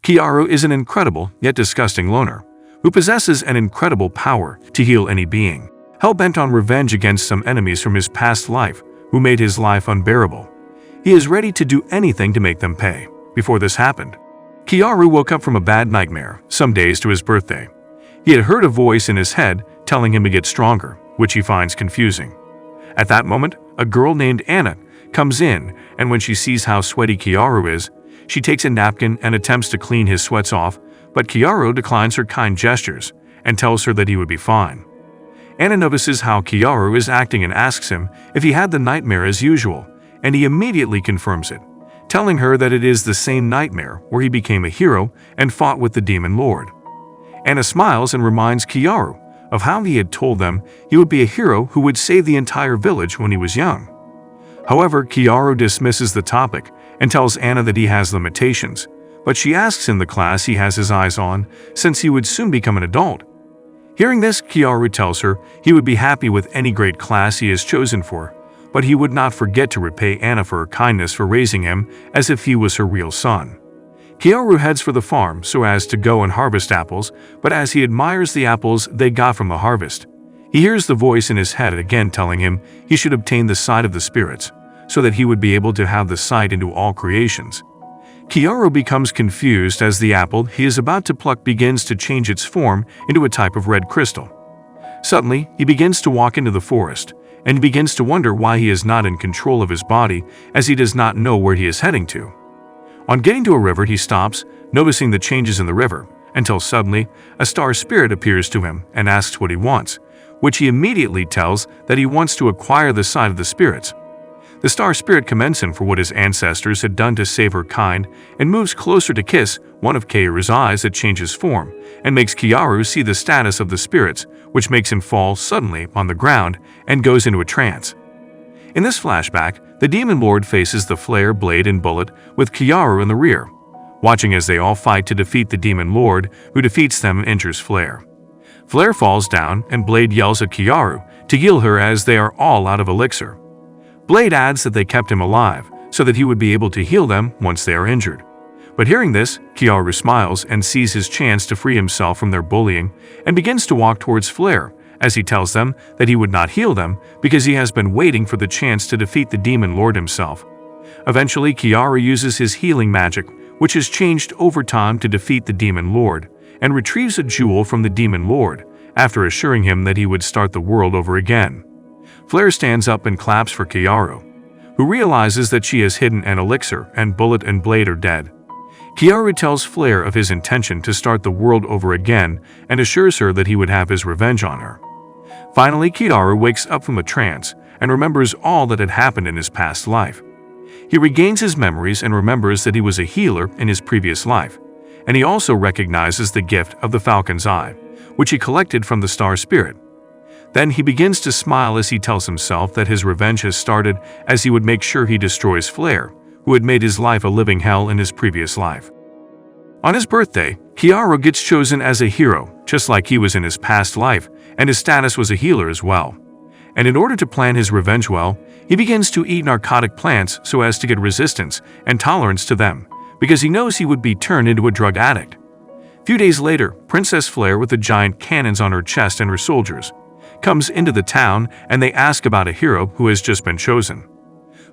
Kiaru is an incredible yet disgusting loner, who possesses an incredible power to heal any being, hell-bent on revenge against some enemies from his past life who made his life unbearable. He is ready to do anything to make them pay. Before this happened, Kiaru woke up from a bad nightmare some days to his birthday. He had heard a voice in his head telling him to get stronger, which he finds confusing. At that moment, a girl named Anna comes in, and when she sees how sweaty Kiaru is, she takes a napkin and attempts to clean his sweats off, but Kiaru declines her kind gestures and tells her that he would be fine. Anna notices how Kiaru is acting and asks him if he had the nightmare as usual, and he immediately confirms it, telling her that it is the same nightmare where he became a hero and fought with the demon lord. Anna smiles and reminds Kiaru of how he had told them he would be a hero who would save the entire village when he was young. However, Kiaru dismisses the topic and tells Anna that he has limitations, but she asks him the class he has his eyes on since he would soon become an adult. Hearing this, Kiaru tells her he would be happy with any great class he is chosen for, but he would not forget to repay Anna for her kindness for raising him as if he was her real son. Kiaru heads for the farm so as to go and harvest apples, but as he admires the apples they got from the harvest, he hears the voice in his head again telling him he should obtain the sight of the spirits, so that he would be able to have the sight into all creations. Kiaru becomes confused as the apple he is about to pluck begins to change its form into a type of red crystal. Suddenly, he begins to walk into the forest, and begins to wonder why he is not in control of his body as he does not know where he is heading to. On getting to a river, he stops, noticing the changes in the river, until suddenly a star spirit appears to him and asks what he wants, which he immediately tells that he wants to acquire the sight of the spirits. The star spirit commends him for what his ancestors had done to save her kind and moves closer to kiss one of Kiaru's eyes that changes form and makes Kiaru see the status of the spirits, which makes him fall suddenly on the ground and goes into a trance. In this flashback, the demon lord faces the flare, blade, and bullet with Kiaru in the rear, watching as they all fight to defeat the demon lord, who defeats them and injures Flare. Flare falls down and Blade yells at Kiaru to heal her as they are all out of elixir. Blade adds that they kept him alive so that he would be able to heal them once they are injured. But hearing this, Kiaru smiles and sees his chance to free himself from their bullying and begins to walk towards Flare as he tells them that he would not heal them because he has been waiting for the chance to defeat the demon lord himself. Eventually, Kiaru uses his healing magic, which has changed over time, to defeat the demon lord and retrieves a jewel from the demon lord after assuring him that he would start the world over again. Flare stands up and claps for Kiaru, who realizes that she has hidden an elixir and Bullet and Blade are dead. Kiaru tells Flare of his intention to start the world over again and assures her that he would have his revenge on her. Finally, Kiaru wakes up from a trance and remembers all that had happened in his past life. He regains his memories and remembers that he was a healer in his previous life, and he also recognizes the gift of the falcon's eye, which he collected from the star spirit. Then he begins to smile as he tells himself that his revenge has started, as he would make sure he destroys Flare, who had made his life a living hell in his previous life. On his birthday, Kiaru gets chosen as a hero, just like he was in his past life, and his status was a healer as well. And in order to plan his revenge well, he begins to eat narcotic plants so as to get resistance and tolerance to them, because he knows he would be turned into a drug addict. A few days later, Princess Flare, with the giant cannons on her chest and her soldiers, comes into the town and they ask about a hero who has just been chosen.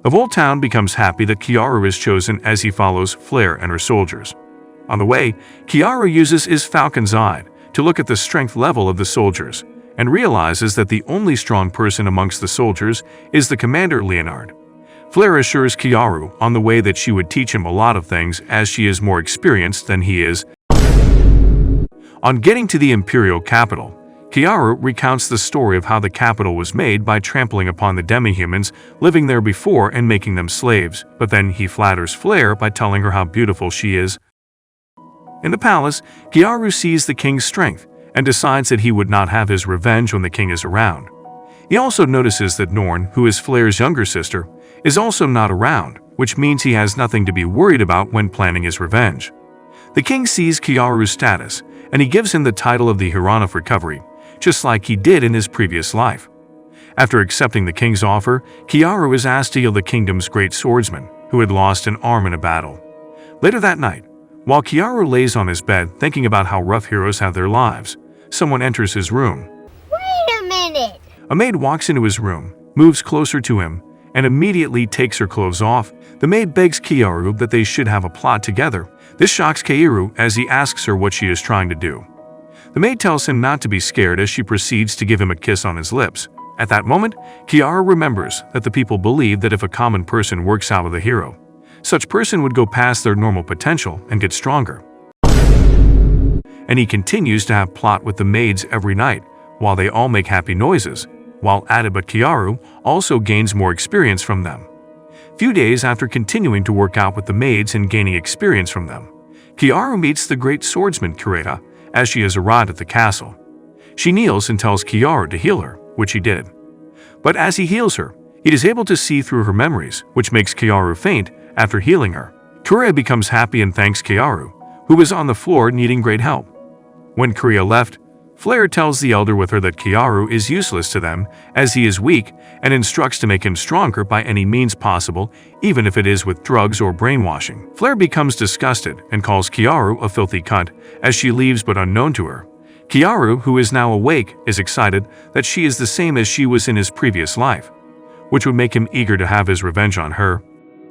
The whole town becomes happy that Kiaru is chosen as he follows Flare and her soldiers. On the way, Kiaru uses his falcon's eye to look at the strength level of the soldiers and realizes that the only strong person amongst the soldiers is the commander Leonard. Flare assures Kiaru on the way that she would teach him a lot of things as she is more experienced than he is. On getting to the imperial capital, Kiaru recounts the story of how the capital was made by trampling upon the demi-humans living there before and making them slaves, but then he flatters Flare by telling her how beautiful she is. In the palace, Kiaru sees the king's strength and decides that he would not have his revenge when the king is around. He also notices that Norn, who is Flare's younger sister, is also not around, which means he has nothing to be worried about when planning his revenge. The king sees Kiaru's status, and he gives him the title of the Hero of Recovery, just like he did in his previous life. After accepting the king's offer, Kiaru is asked to heal the kingdom's great swordsman, who had lost an arm in a battle. Later that night, While Kiaru lays on his bed thinking about how rough heroes have their lives, someone enters his room. Wait a minute! A maid walks into his room, moves closer to him, and immediately takes her clothes off. The maid begs Kiaru that they should have a plot together. This shocks Kiaru as he asks her what she is trying to do. The maid tells him not to be scared as she proceeds to give him a kiss on his lips. At that moment, Kiaru remembers that the people believe that if a common person works out with a hero, such person would go past their normal potential and get stronger. And he continues to have plot with the maids every night, while they all make happy noises, while at it but Kiaru also gains more experience from them. Few days after continuing to work out with the maids and gaining experience from them, Kiaru meets the great swordsman Kureta as she has arrived at the castle. She kneels and tells Kiaru to heal her, which he did. But as he heals her, he is able to see through her memories, which makes Kiaru faint after healing her. Kureta becomes happy and thanks Kiaru, who is on the floor needing great help. When Kureta left, Flare tells the elder with her that Kiaru is useless to them as he is weak and instructs to make him stronger by any means possible, even if it is with drugs or brainwashing. Flare becomes disgusted and calls Kiaru a filthy cunt as she leaves but unknown to her. Kiaru, who is now awake, is excited that she is the same as she was in his previous life, which would make him eager to have his revenge on her.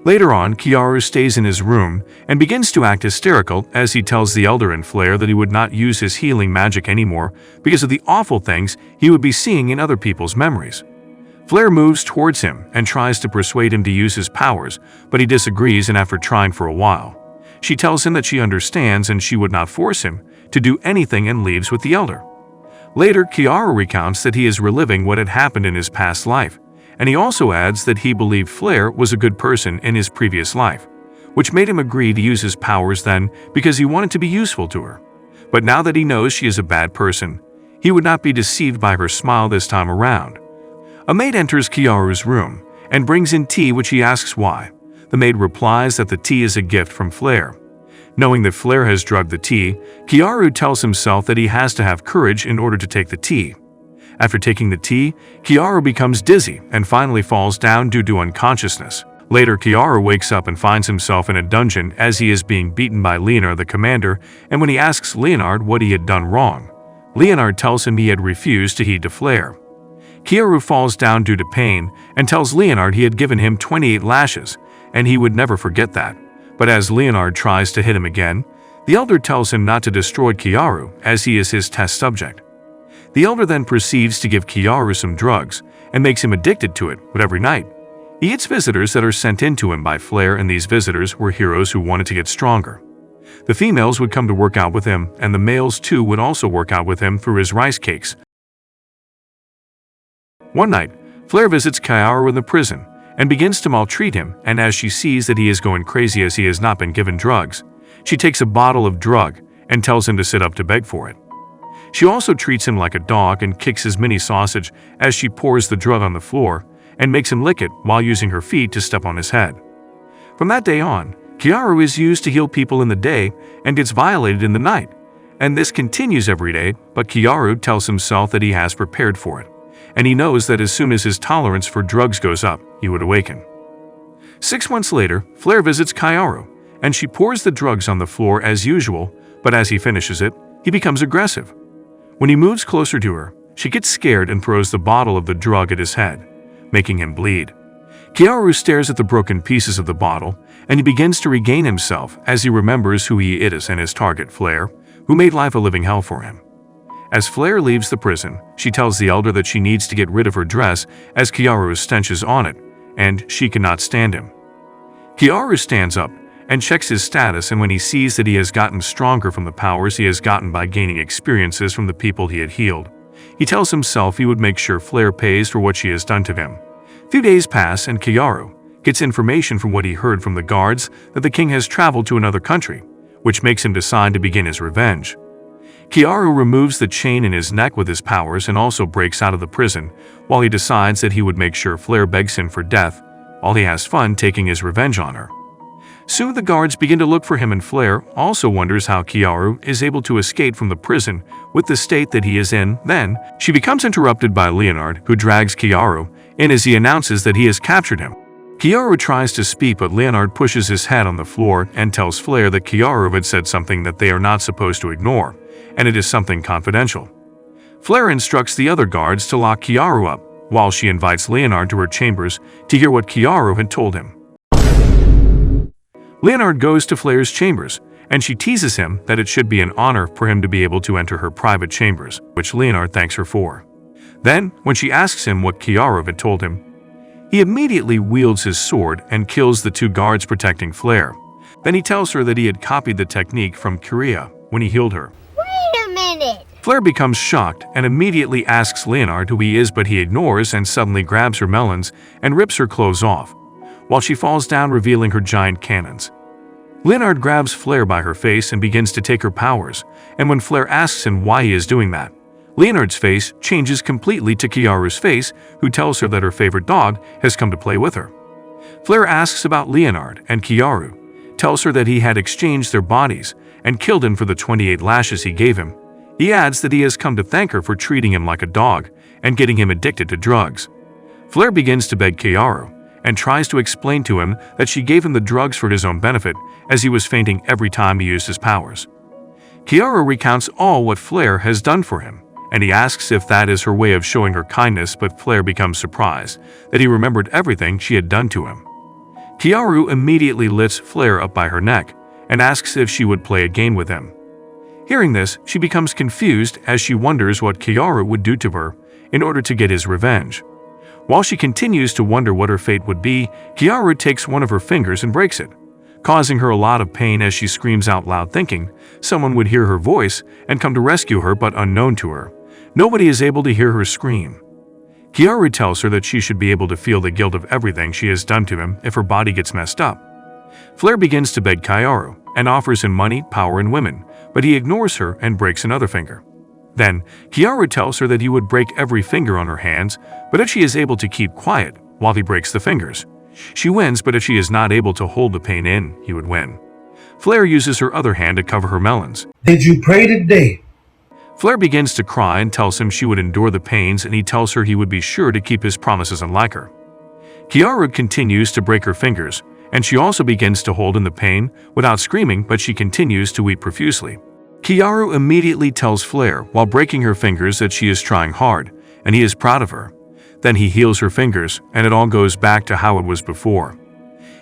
Later on, Kiaru stays in his room and begins to act hysterical as he tells the elder and Flare that he would not use his healing magic anymore because of the awful things he would be seeing in other people's memories. Flare moves towards him and tries to persuade him to use his powers, but he disagrees, and after trying for a while, she tells him that she understands and she would not force him to do anything and leaves with the elder. Later, Kiaru recounts that he is reliving what had happened in his past life, and he also adds that he believed Flare was a good person in his previous life, which made him agree to use his powers then because he wanted to be useful to her. But now that he knows she is a bad person, he would not be deceived by her smile this time around. A maid enters Kiaru's room and brings in tea, which he asks why. The maid replies that the tea is a gift from Flare. Knowing that Flare has drugged the tea, Kiaru tells himself that he has to have courage in order to take the tea. After taking the tea, Kiaru becomes dizzy and finally falls down due to unconsciousness. Later, Kiaru wakes up and finds himself in a dungeon as he is being beaten by Leonard the commander, and when he asks Leonard what he had done wrong, Leonard tells him he had refused to heed to Flare. Kiaru falls down due to pain and tells Leonard he had given him 28 lashes and he would never forget that. But as Leonard tries to hit him again, the elder tells him not to destroy Kiaru as he is his test subject. The elder then proceeds to give Kiaru some drugs and makes him addicted to it, but every night, he eats visitors that are sent in to him by Flare, and these visitors were heroes who wanted to get stronger. The females would come to work out with him, and the males too would also work out with him through his rice cakes. One night, Flare visits Kiaru in the prison and begins to maltreat him, and as she sees that he is going crazy as he has not been given drugs, she takes a bottle of drug and tells him to sit up to beg for it. She also treats him like a dog and kicks his mini sausage as she pours the drug on the floor and makes him lick it while using her feet to step on his head. From that day on, Kiaru is used to heal people in the day and gets violated in the night, and this continues every day, but Kiaru tells himself that he has prepared for it, and he knows that as soon as his tolerance for drugs goes up, he would awaken. 6 months later, Flare visits Kiaru, and she pours the drugs on the floor as usual, but as he finishes it, he becomes aggressive. When he moves closer to her, she gets scared and throws the bottle of the drug at his head, making him bleed. Kiaru stares at the broken pieces of the bottle, and he begins to regain himself as he remembers who he is and his target, Flare, who made life a living hell for him. As Flare leaves the prison, she tells the elder that she needs to get rid of her dress as Kiaru's stench is on it, and she cannot stand him. Kiaru stands up and checks his status, and when he sees that he has gotten stronger from the powers he has gotten by gaining experiences from the people he had healed, he tells himself he would make sure Flare pays for what she has done to him. Few days pass and Kiaru gets information from what he heard from the guards that the king has traveled to another country, which makes him decide to begin his revenge. Kiaru removes the chain in his neck with his powers and also breaks out of the prison, while he decides that he would make sure Flare begs him for death, while he has fun taking his revenge on her. Soon the guards begin to look for him, and Flare also wonders how Kiaru is able to escape from the prison with the state that he is in. Then, she becomes interrupted by Leonard, who drags Kiaru in as he announces that he has captured him. Kiaru tries to speak, but Leonard pushes his head on the floor and tells Flare that Kiaru had said something that they are not supposed to ignore, and it is something confidential. Flare instructs the other guards to lock Kiaru up, while she invites Leonard to her chambers to hear what Kiaru had told him. Leonard goes to Flare's chambers, and she teases him that it should be an honor for him to be able to enter her private chambers, which Leonard thanks her for. Then, when she asks him what Kiaru had told him, he immediately wields his sword and kills the two guards protecting Flare. Then he tells her that he had copied the technique from Korea when he healed her. Wait a minute! Flare becomes shocked and immediately asks Leonard who he is, but he ignores and suddenly grabs her melons and rips her clothes off, while she falls down, revealing her giant cannons. Leonard grabs Flare by her face and begins to take her powers, and when Flare asks him why he is doing that, Leonard's face changes completely to Kiaru's face, who tells her that her favorite dog has come to play with her. Flare asks about Leonard, and Kiaru tells her that he had exchanged their bodies and killed him for the 28 lashes he gave him. He adds that he has come to thank her for treating him like a dog and getting him addicted to drugs. Flare begins to beg Kiaru and tries to explain to him that she gave him the drugs for his own benefit, as he was fainting every time he used his powers. Kiaru recounts all what Flare has done for him, and he asks if that is her way of showing her kindness, but Flare becomes surprised that he remembered everything she had done to him. Kiaru immediately lifts Flare up by her neck and asks if she would play a game with him. Hearing this, she becomes confused as she wonders what Kiaru would do to her in order to get his revenge. While she continues to wonder what her fate would be, Kiaru takes one of her fingers and breaks it, causing her a lot of pain as she screams out loud, thinking someone would hear her voice and come to rescue her, but unknown to her, nobody is able to hear her scream. Kiaru tells her that she should be able to feel the guilt of everything she has done to him if her body gets messed up. Flare begins to beg Kiaru and offers him money, power, and women, but he ignores her and breaks another finger. Then, Kiaru tells her that he would break every finger on her hands, but if she is able to keep quiet while he breaks the fingers, she wins, but if she is not able to hold the pain in, he would win. Flare uses her other hand to cover her melons. Did you pray today? Flare begins to cry and tells him she would endure the pains, and he tells her he would be sure to keep his promises unlike her. Kiaru continues to break her fingers, and she also begins to hold in the pain without screaming, but she continues to weep profusely. Kiaru immediately tells Flare while breaking her fingers that she is trying hard, and he is proud of her. Then he heals her fingers, and it all goes back to how it was before.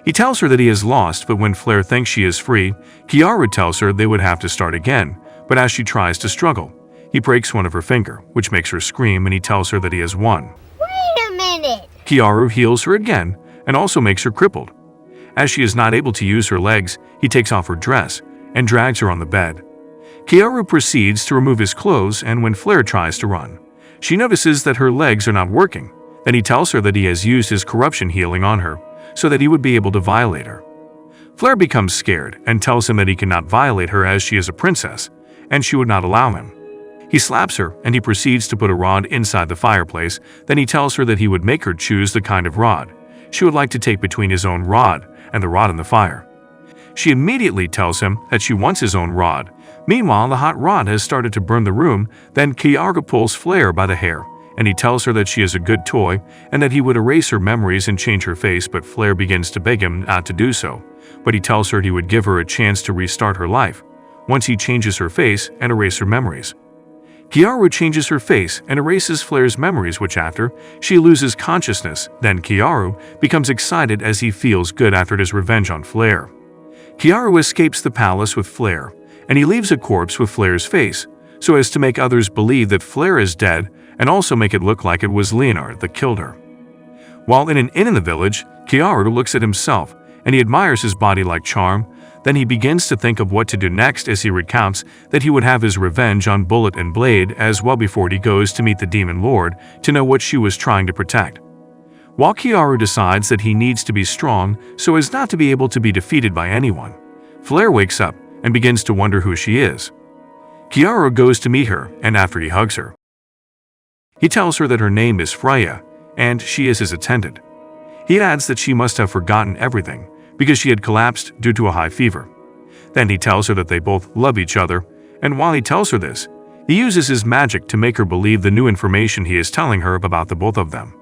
He tells her that he has lost, but when Flare thinks she is free, Kiaru tells her they would have to start again, but as she tries to struggle, he breaks one of her finger, which makes her scream, and he tells her that he has won. Wait a minute! Kiaru heals her again, and also makes her crippled. As she is not able to use her legs, he takes off her dress and drags her on the bed. Kiaru proceeds to remove his clothes, and when Flare tries to run, she notices that her legs are not working. Then he tells her that he has used his corruption healing on her, so that he would be able to violate her. Flare becomes scared and tells him that he cannot violate her as she is a princess, and she would not allow him. He slaps her, and he proceeds to put a rod inside the fireplace. Then he tells her that he would make her choose the kind of rod she would like to take between his own rod and the rod in the fire. She immediately tells him that she wants his own rod. Meanwhile, the hot rod has started to burn the room. Then Kiaru pulls Flare by the hair, and he tells her that she is a good toy and that he would erase her memories and change her face, but Flare begins to beg him not to do so. But he tells her he would give her a chance to restart her life once he changes her face and erases her memories. Kiaru changes her face and erases Flare's memories, which after she loses consciousness. Then Kiaru becomes excited as he feels good after his revenge on Flare. Kiaru escapes the palace with Flare, and he leaves a corpse with Flare's face, so as to make others believe that Flare is dead and also make it look like it was Leonard that killed her. While in an inn in the village, Kiaru looks at himself, and he admires his body like charm. Then he begins to think of what to do next as he recounts that he would have his revenge on Bullied and Blade as well before he goes to meet the Demon Lord to know what she was trying to protect. While Kiaru decides that he needs to be strong so as not to be able to be defeated by anyone, Flare wakes up and begins to wonder who she is. Kiaru goes to meet her, and after he hugs her, he tells her that her name is Freya, and she is his attendant. He adds that she must have forgotten everything because she had collapsed due to a high fever. Then he tells her that they both love each other, and while he tells her this, he uses his magic to make her believe the new information he is telling her about the both of them.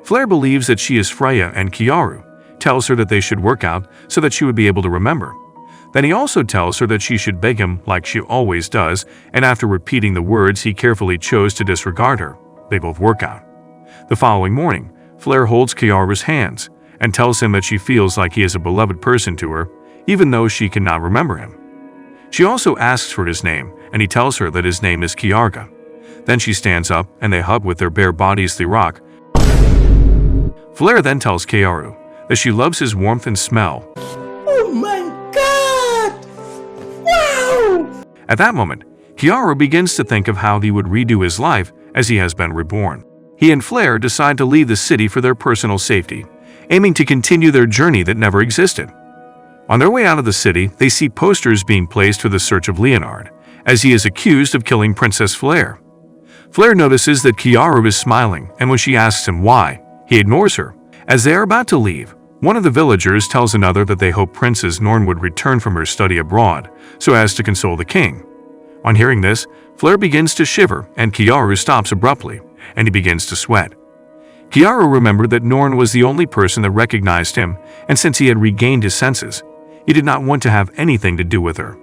Flare believes that she is Freya and Kiaru, tells her that they should work out so that she would be able to remember. Then he also tells her that she should beg him like she always does, and after repeating the words he carefully chose to disregard her, they both work out. The following morning, Flare holds Kiaru's hands and tells him that she feels like he is a beloved person to her, even though she cannot remember him. She also asks for his name, and he tells her that his name is Kiarga. Then she stands up and they hug with their bare bodies they rock. Flare then tells Kiaru that she loves his warmth and smell. Oh my god! Wow! At that moment, Kiaru begins to think of how he would redo his life as he has been reborn. He and Flare decide to leave the city for their personal safety, aiming to continue their journey that never existed. On their way out of the city, they see posters being placed for the search of Leonard, as he is accused of killing Princess Flare. Flare notices that Kiaru is smiling, and when she asks him why, he ignores her. As they are about to leave, one of the villagers tells another that they hope Princess Norn would return from her study abroad, so as to console the king. On hearing this, Flare begins to shiver, and Kiaru stops abruptly, and he begins to sweat. Kiaru remembered that Norn was the only person that recognized him, and since he had regained his senses, he did not want to have anything to do with her.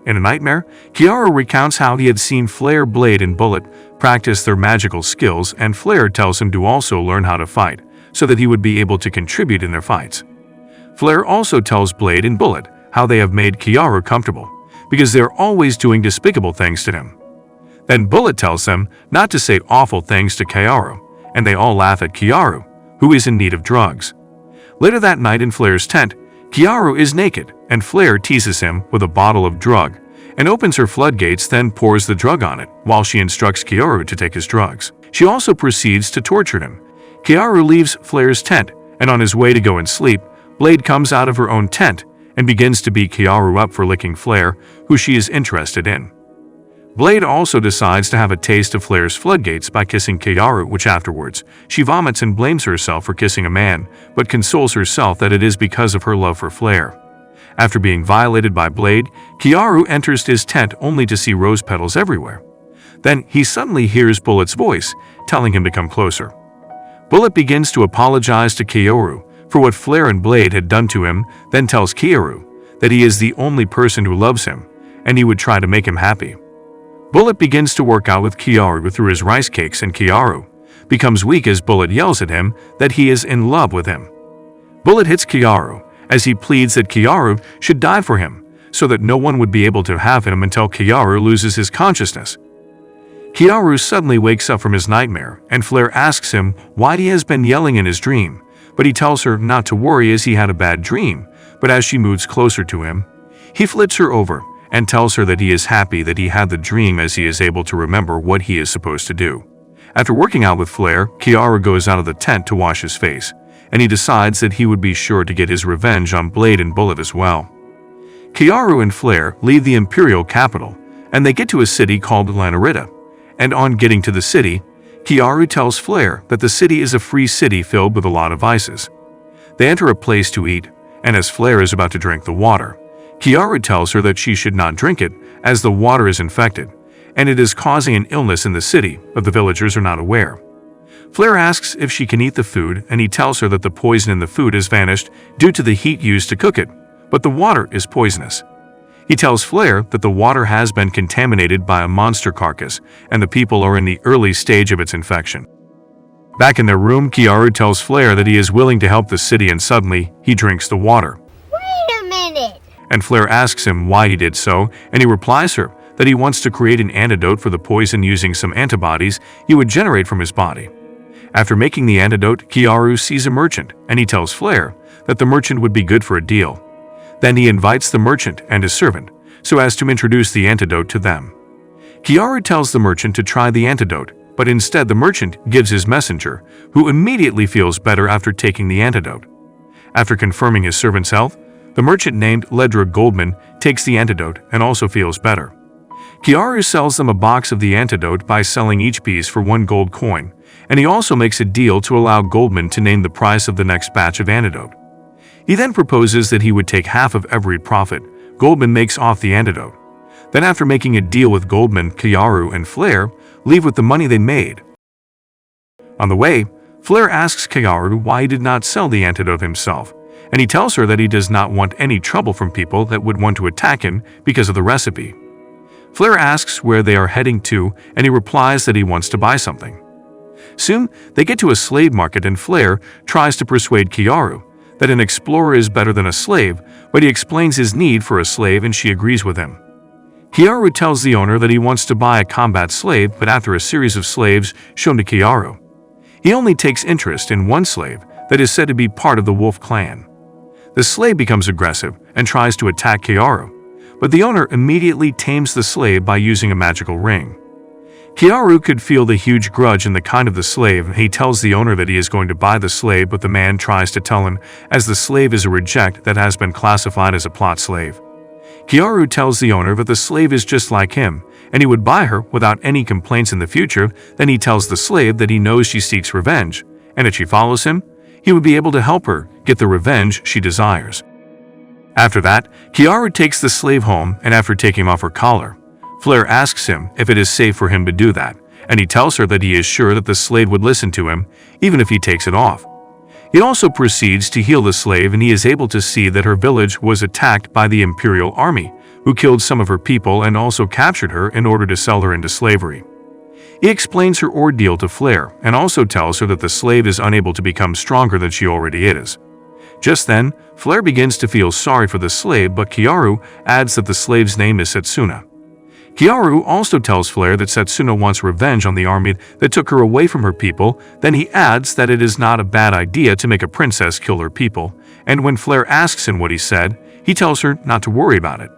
In a nightmare, Kiaru recounts how he had seen Flare, Blade, and Bullied practice their magical skills, and Flare tells him to also learn how to fight, so that he would be able to contribute in their fights. Flare also tells Blade and Bullied how they have made Kiaru comfortable, because they are always doing despicable things to him. Then Bullied tells them not to say awful things to Kiaru, and they all laugh at Kiaru, who is in need of drugs. Later that night in Flare's tent, Kiaru is naked, and Flare teases him with a bottle of drug, and opens her floodgates, then pours the drug on it, while she instructs Kiaru to take his drugs. She also proceeds to torture him. Kiaru leaves Flare's tent, and on his way to go and sleep, Blade comes out of her own tent, and begins to beat Kiaru up for licking Flare, who she is interested in. Blade also decides to have a taste of Flare's floodgates by kissing Kiaru, which afterwards, she vomits and blames herself for kissing a man, but consoles herself that it is because of her love for Flare. After being violated by Blade, Kiaru enters his tent only to see rose petals everywhere. Then he suddenly hears Bullet's voice, telling him to come closer. Bullet begins to apologize to Kiaru for what Flare and Blade had done to him, then tells Kiaru that he is the only person who loves him, and he would try to make him happy. Bullet begins to work out with Kiaru through his rice cakes, and Kiaru becomes weak as Bullet yells at him that he is in love with him. Bullet hits Kiaru as he pleads that Kiaru should die for him, so that no one would be able to have him until Kiaru loses his consciousness. Kiaru suddenly wakes up from his nightmare, and Flare asks him why he has been yelling in his dream, but he tells her not to worry as he had a bad dream, but as she moves closer to him, he flips her over and tells her that he is happy that he had the dream as he is able to remember what he is supposed to do. After working out with Flare, Kiaru goes out of the tent to wash his face, and he decides that he would be sure to get his revenge on Blade and Bullet as well. Kiaru and Flare leave the imperial capital, and they get to a city called Lanarita, and on getting to the city, Kiaru tells Flare that the city is a free city filled with a lot of vices. They enter a place to eat, and as Flare is about to drink the water, Kiaru tells her that she should not drink it as the water is infected, and it is causing an illness in the city, but the villagers are not aware. Flare asks if she can eat the food, and he tells her that the poison in the food has vanished due to the heat used to cook it, but the water is poisonous. He tells Flare that the water has been contaminated by a monster carcass, and the people are in the early stage of its infection. Back in their room, Kiaru tells Flare that he is willing to help the city, and suddenly, he drinks the water. Wait a minute! And Flare asks him why he did so, and he replies her that he wants to create an antidote for the poison using some antibodies he would generate from his body. After making the antidote, Kiaru sees a merchant, and he tells Flare that the merchant would be good for a deal. Then he invites the merchant and his servant, so as to introduce the antidote to them. Kiaru tells the merchant to try the antidote, but instead the merchant gives his messenger, who immediately feels better after taking the antidote. After confirming his servant's health, the merchant named Ledra Goldman takes the antidote and also feels better. Kiaru sells them a box of the antidote by selling each piece for 1 gold coin, and he also makes a deal to allow Goldman to name the price of the next batch of antidote. He then proposes that he would take half of every profit Goldman makes off the antidote. Then after making a deal with Goldman, Kiaru and Flare leave with the money they made. On the way, Flare asks Kiaru why he did not sell the antidote himself, and he tells her that he does not want any trouble from people that would want to attack him because of the recipe. Flare asks where they are heading to, and he replies that he wants to buy something. Soon, they get to a slave market and Flare tries to persuade Kiaru that an explorer is better than a slave, but he explains his need for a slave and she agrees with him. Kiaru tells the owner that he wants to buy a combat slave, but after a series of slaves shown to Kiaru, he only takes interest in one slave that is said to be part of the wolf clan. The slave becomes aggressive and tries to attack Kiaru, but the owner immediately tames the slave by using a magical ring. Kiaru could feel the huge grudge in the kind of the slave, and he tells the owner that he is going to buy the slave, but the man tries to tell him as the slave is a reject that has been classified as a plot slave. Kiaru tells the owner that the slave is just like him, and he would buy her without any complaints in the future. Then he tells the slave that he knows she seeks revenge, and if she follows him, he would be able to help her get the revenge she desires. After that, Kiaru takes the slave home, and after taking off her collar, Flare asks him if it is safe for him to do that, and he tells her that he is sure that the slave would listen to him, even if he takes it off. He also proceeds to heal the slave, and he is able to see that her village was attacked by the Imperial Army, who killed some of her people and also captured her in order to sell her into slavery. He explains her ordeal to Flare, and also tells her that the slave is unable to become stronger than she already is. Just then, Flare begins to feel sorry for the slave, but Kiaru adds that the slave's name is Setsuna. Kiaru also tells Flare that Setsuna wants revenge on the army that took her away from her people. Then he adds that it is not a bad idea to make a princess kill her people, and when Flare asks him what he said, he tells her not to worry about it.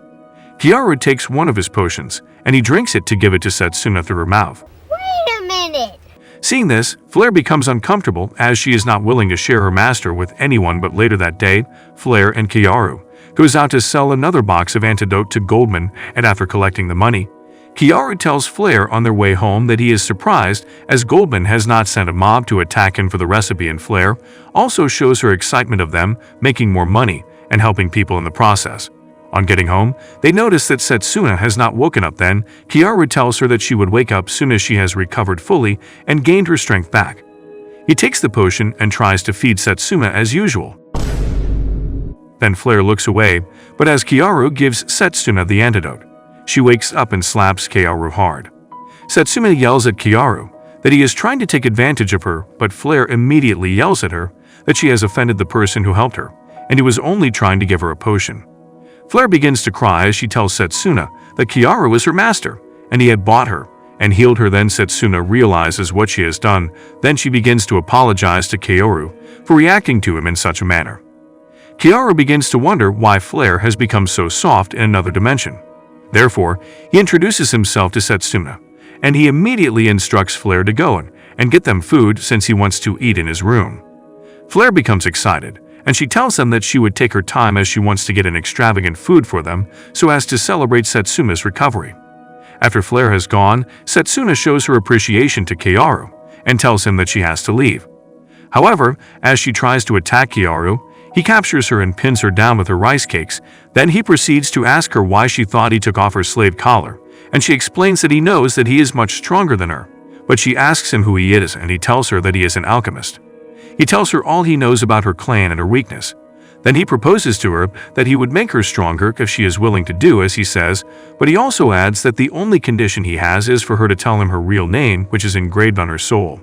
Kiaru takes one of his potions, and he drinks it to give it to Setsuna through her mouth. Wait a minute. Seeing this, Flare becomes uncomfortable as she is not willing to share her master with anyone, but later that day, Flare and Kiaru goes out to sell another box of antidote to Goldman, and after collecting the money, Kiaru tells Flare on their way home that he is surprised as Goldman has not sent a mob to attack him for the recipe, and Flare also shows her excitement of them making more money and helping people in the process. On getting home, they notice that Setsuna has not woken up. Then, Kiaru tells her that she would wake up soon as she has recovered fully and gained her strength back. He takes the potion and tries to feed Setsuna as usual. Then Flare looks away, but as Kiaru gives Setsuna the antidote, she wakes up and slaps Kiaru hard. Setsuna yells at Kiaru that he is trying to take advantage of her, but Flare immediately yells at her that she has offended the person who helped her, and he was only trying to give her a potion. Flare begins to cry as she tells Setsuna that Kiaru is her master, and he had bought her and healed her. Then Setsuna realizes what she has done. Then she begins to apologize to Kiaru for reacting to him in such a manner. Kiaru begins to wonder why Flare has become so soft in another dimension. Therefore, he introduces himself to Setsuna, and he immediately instructs Flare to go and get them food since he wants to eat in his room. Flare becomes excited, and she tells them that she would take her time as she wants to get an extravagant food for them so as to celebrate Setsuna's recovery. After Flare has gone, Setsuna shows her appreciation to Kiaru and tells him that she has to leave. However, as she tries to attack Kiaru, he captures her and pins her down with her rice cakes. Then he proceeds to ask her why she thought he took off her slave collar, and she explains that he knows that he is much stronger than her, but she asks him who he is, and he tells her that he is an alchemist. He tells her all he knows about her clan and her weakness. Then he proposes to her that he would make her stronger if she is willing to do as he says, but he also adds that the only condition he has is for her to tell him her real name, which is engraved on her soul.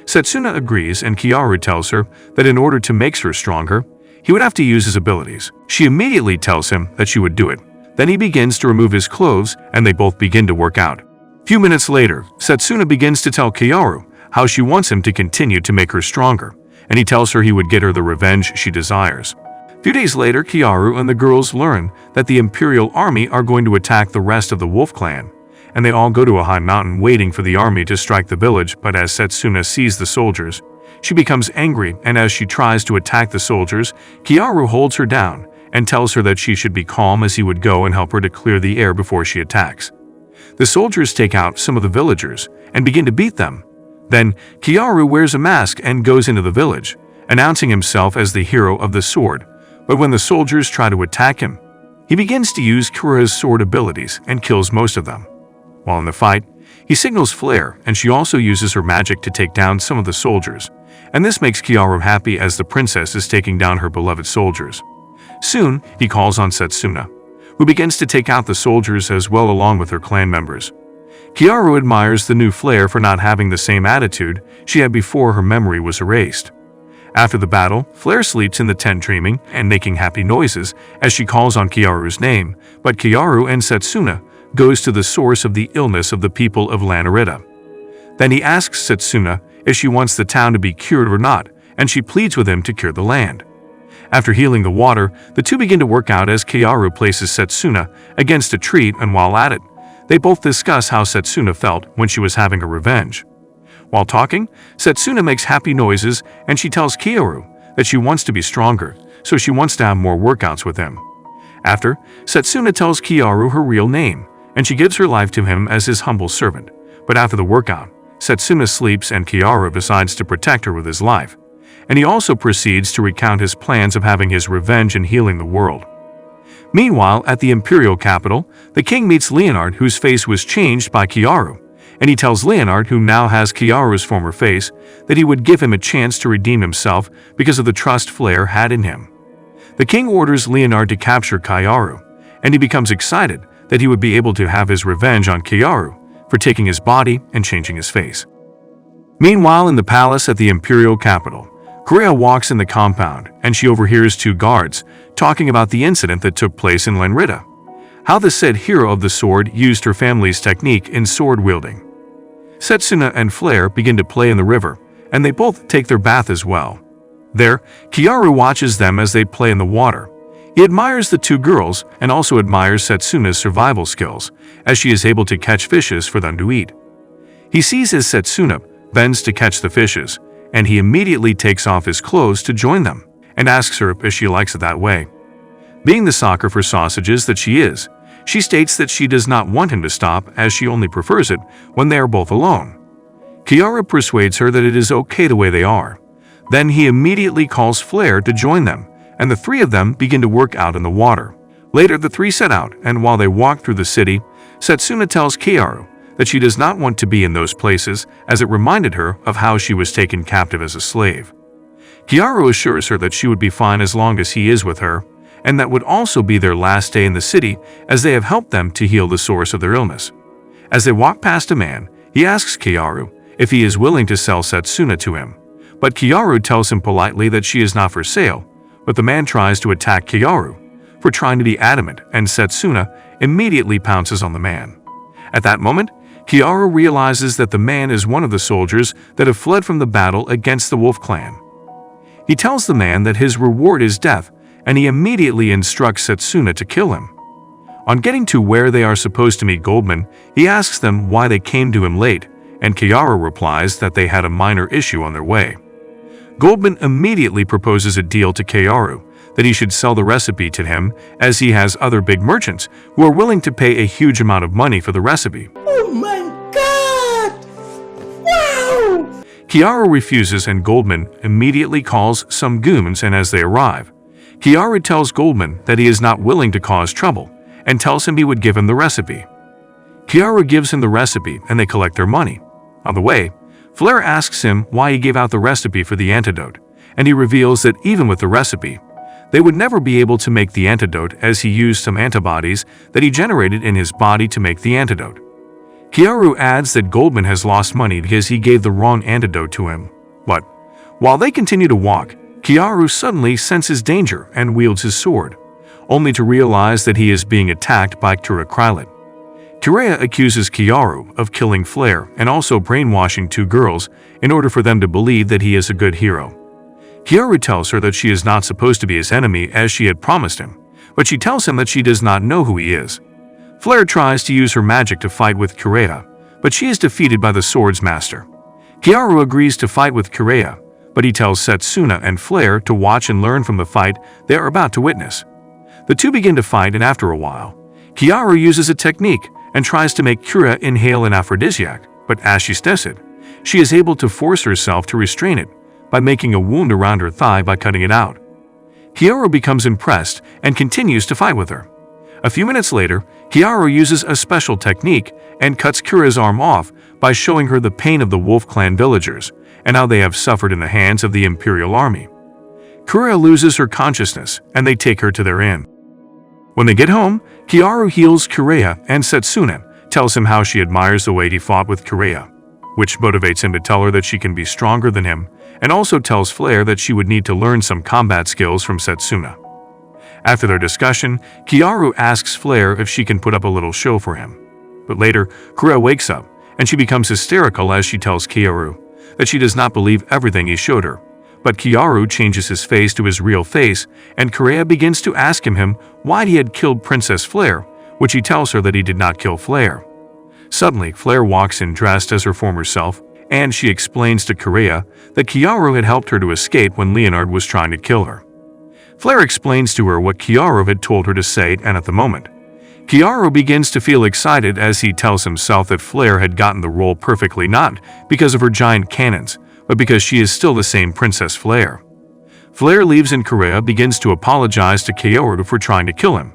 Setsuna agrees, and Kiaru tells her that in order to make her stronger, he would have to use his abilities. She immediately tells him that she would do it. Then he begins to remove his clothes, and they both begin to work out. Few minutes later, Setsuna begins to tell Kiaru how she wants him to continue to make her stronger, and he tells her he would get her the revenge she desires. Few days later, Kiaru and the girls learn that the Imperial Army are going to attack the rest of the Wolf Clan, and they all go to a high mountain waiting for the army to strike the village. But as Setsuna sees the soldiers, she becomes angry, and as she tries to attack the soldiers, Kiaru holds her down and tells her that she should be calm as he would go and help her to clear the air before she attacks. The soldiers take out some of the villagers and begin to beat them. Then Kiaru wears a mask and goes into the village, announcing himself as the hero of the sword. But when the soldiers try to attack him, he begins to use Kura's sword abilities and kills most of them. While in the fight, He signals Flare, and she also uses her magic to take down some of the soldiers, and this makes Kiaru happy as the princess is taking down her beloved soldiers. Soon, he calls on Setsuna, who begins to take out the soldiers as well along with her clan members. Kiaru admires the new Flare for not having the same attitude she had before her memory was erased. After the battle, Flare sleeps in the tent dreaming and making happy noises as she calls on Kiaru's name, but Kiaru and Setsuna goes to the source of the illness of the people of Lanarita. Then he asks Setsuna if she wants the town to be cured or not, and she pleads with him to cure the land. After healing the water, the two begin to work out as Kiaru places Setsuna against a tree, and while at it, they both discuss how Setsuna felt when she was having her revenge. While talking, Setsuna makes happy noises and she tells Kiaru that she wants to be stronger, so she wants to have more workouts with him. After, Setsuna tells Kiaru her real name, and she gives her life to him as his humble servant. But after the workout, Setsuna sleeps and Kiaru decides to protect her with his life, and he also proceeds to recount his plans of having his revenge and healing the world. Meanwhile, at the imperial capital, the king meets Leonard, whose face was changed by Kiaru, and he tells Leonard, who now has Kiaru's former face, that he would give him a chance to redeem himself because of the trust Flare had in him. The king orders Leonard to capture Kiaru, and he becomes excited that he would be able to have his revenge on Kiaru for taking his body and changing his face. Meanwhile, in the palace at the imperial capital, Kureha walks in the compound and she overhears two guards talking about the incident that took place in Lanrita, how the said hero of the sword used her family's technique in sword wielding. Setsuna and Flare begin to play in the river, and they both take their bath as well. There, Kiaru watches them as they play in the water. He admires the two girls and also admires Setsuna's survival skills, as she is able to catch fishes for them to eat. He sees as Setsuna bends to catch the fishes, and he immediately takes off his clothes to join them, and asks her if she likes it that way. Being the sucker for sausages that she is, she states that she does not want him to stop as she only prefers it when they are both alone. Kiaru persuades her that it is okay the way they are. Then he immediately calls Flare to join them, and the three of them begin to work out in the water. Later, the three set out, and while they walk through the city, Setsuna tells Kiaru that she does not want to be in those places as it reminded her of how she was taken captive as a slave. Kiaru assures her that she would be fine as long as he is with her, and that would also be their last day in the city as they have helped them to heal the source of their illness. As they walk past a man, he asks Kiaru if he is willing to sell Setsuna to him, but Kiaru tells him politely that she is not for sale, but the man tries to attack Kiaru for trying to be adamant, and Setsuna immediately pounces on the man. At that moment, Kiaru realizes that the man is one of the soldiers that have fled from the battle against the Wolf Clan. He tells the man that his reward is death, and he immediately instructs Setsuna to kill him. On getting to where they are supposed to meet Goldman, he asks them why they came to him late, and Kiaru replies that they had a minor issue on their way. Goldman immediately proposes a deal to Kiaru that he should sell the recipe to him, as he has other big merchants who are willing to pay a huge amount of money for the recipe. Oh my god! Wow! Kiaru refuses, and Goldman immediately calls some goons, and as they arrive, Kiaru tells Goldman that he is not willing to cause trouble and tells him he would give him the recipe. Kiaru gives him the recipe and they collect their money. On the way, Flare asks him why he gave out the recipe for the antidote, and he reveals that even with the recipe, they would never be able to make the antidote as he used some antibodies that he generated in his body to make the antidote. Kiaru adds that Goldman has lost money because he gave the wrong antidote to him. But while they continue to walk, Kiaru suddenly senses danger and wields his sword, only to realize that he is being attacked by Kureha. Kureha accuses Kiaru of killing Flare and also brainwashing two girls in order for them to believe that he is a good hero. Kiaru tells her that she is not supposed to be his enemy as she had promised him, but she tells him that she does not know who he is. Flare tries to use her magic to fight with Kureha, but she is defeated by the sword's master. Kiaru agrees to fight with Kureha, but he tells Setsuna and Flare to watch and learn from the fight they are about to witness. The two begin to fight, and after a while, Kiaru uses a technique and tries to make Kureha inhale an aphrodisiac, but as she does it, she is able to force herself to restrain it by making a wound around her thigh by cutting it out. Kiaru becomes impressed and continues to fight with her. A few minutes later, Kiaru uses a special technique and cuts Kureha's arm off by showing her the pain of the Wolf Clan villagers and how they have suffered in the hands of the Imperial Army. Kureha loses her consciousness and they take her to their inn. When they get home, Kiaru heals Kureha and Setsuna tells him how she admires the way he fought with Kureha, which motivates him to tell her that she can be stronger than him, and also tells Flare that she would need to learn some combat skills from Setsuna. After their discussion, Kiaru asks Flare if she can put up a little show for him. But later, Kureha wakes up, and she becomes hysterical as she tells Kiaru that she does not believe everything he showed her. But Kiaru changes his face to his real face, and Kureha begins to ask him why he had killed Princess Flare, which he tells her that he did not kill Flare. Suddenly, Flare walks in dressed as her former self, and she explains to Kureha that Kiaru had helped her to escape when Leonard was trying to kill her. Flare explains to her what Kiaru had told her to say, and at the moment, Kiaru begins to feel excited as he tells himself that Flare had gotten the role perfectly, not because of her giant cannons, but because she is still the same Princess Flare. Flare leaves and Kureha begins to apologize to Kiaru for trying to kill him.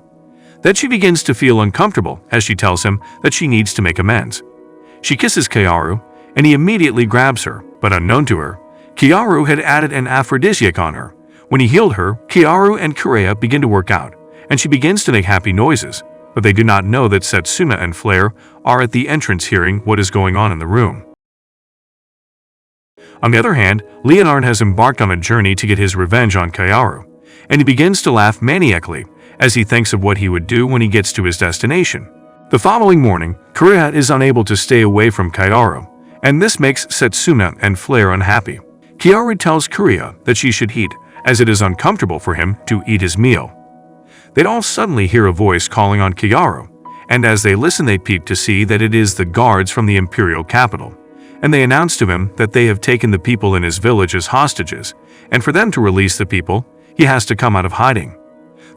Then she begins to feel uncomfortable as she tells him that she needs to make amends. She kisses Kiaru, and he immediately grabs her, but unknown to her, Kiaru had added an aphrodisiac on her. When he healed her, Kiaru and Kureha begin to work out, and she begins to make happy noises, but they do not know that Setsuna and Flare are at the entrance hearing what is going on in the room. On the other hand, Leonard has embarked on a journey to get his revenge on Kiaru, and he begins to laugh maniacally as he thinks of what he would do when he gets to his destination. The following morning, Kureha is unable to stay away from Kiaru, and this makes Setsuna and Flare unhappy. Kiaru tells Kureha that she should eat, as it is uncomfortable for him to eat his meal. They all suddenly hear a voice calling on Kiaru, and as they listen they peep to see that it is the guards from the imperial capital, and they announce to him that they have taken the people in his village as hostages, and for them to release the people, he has to come out of hiding.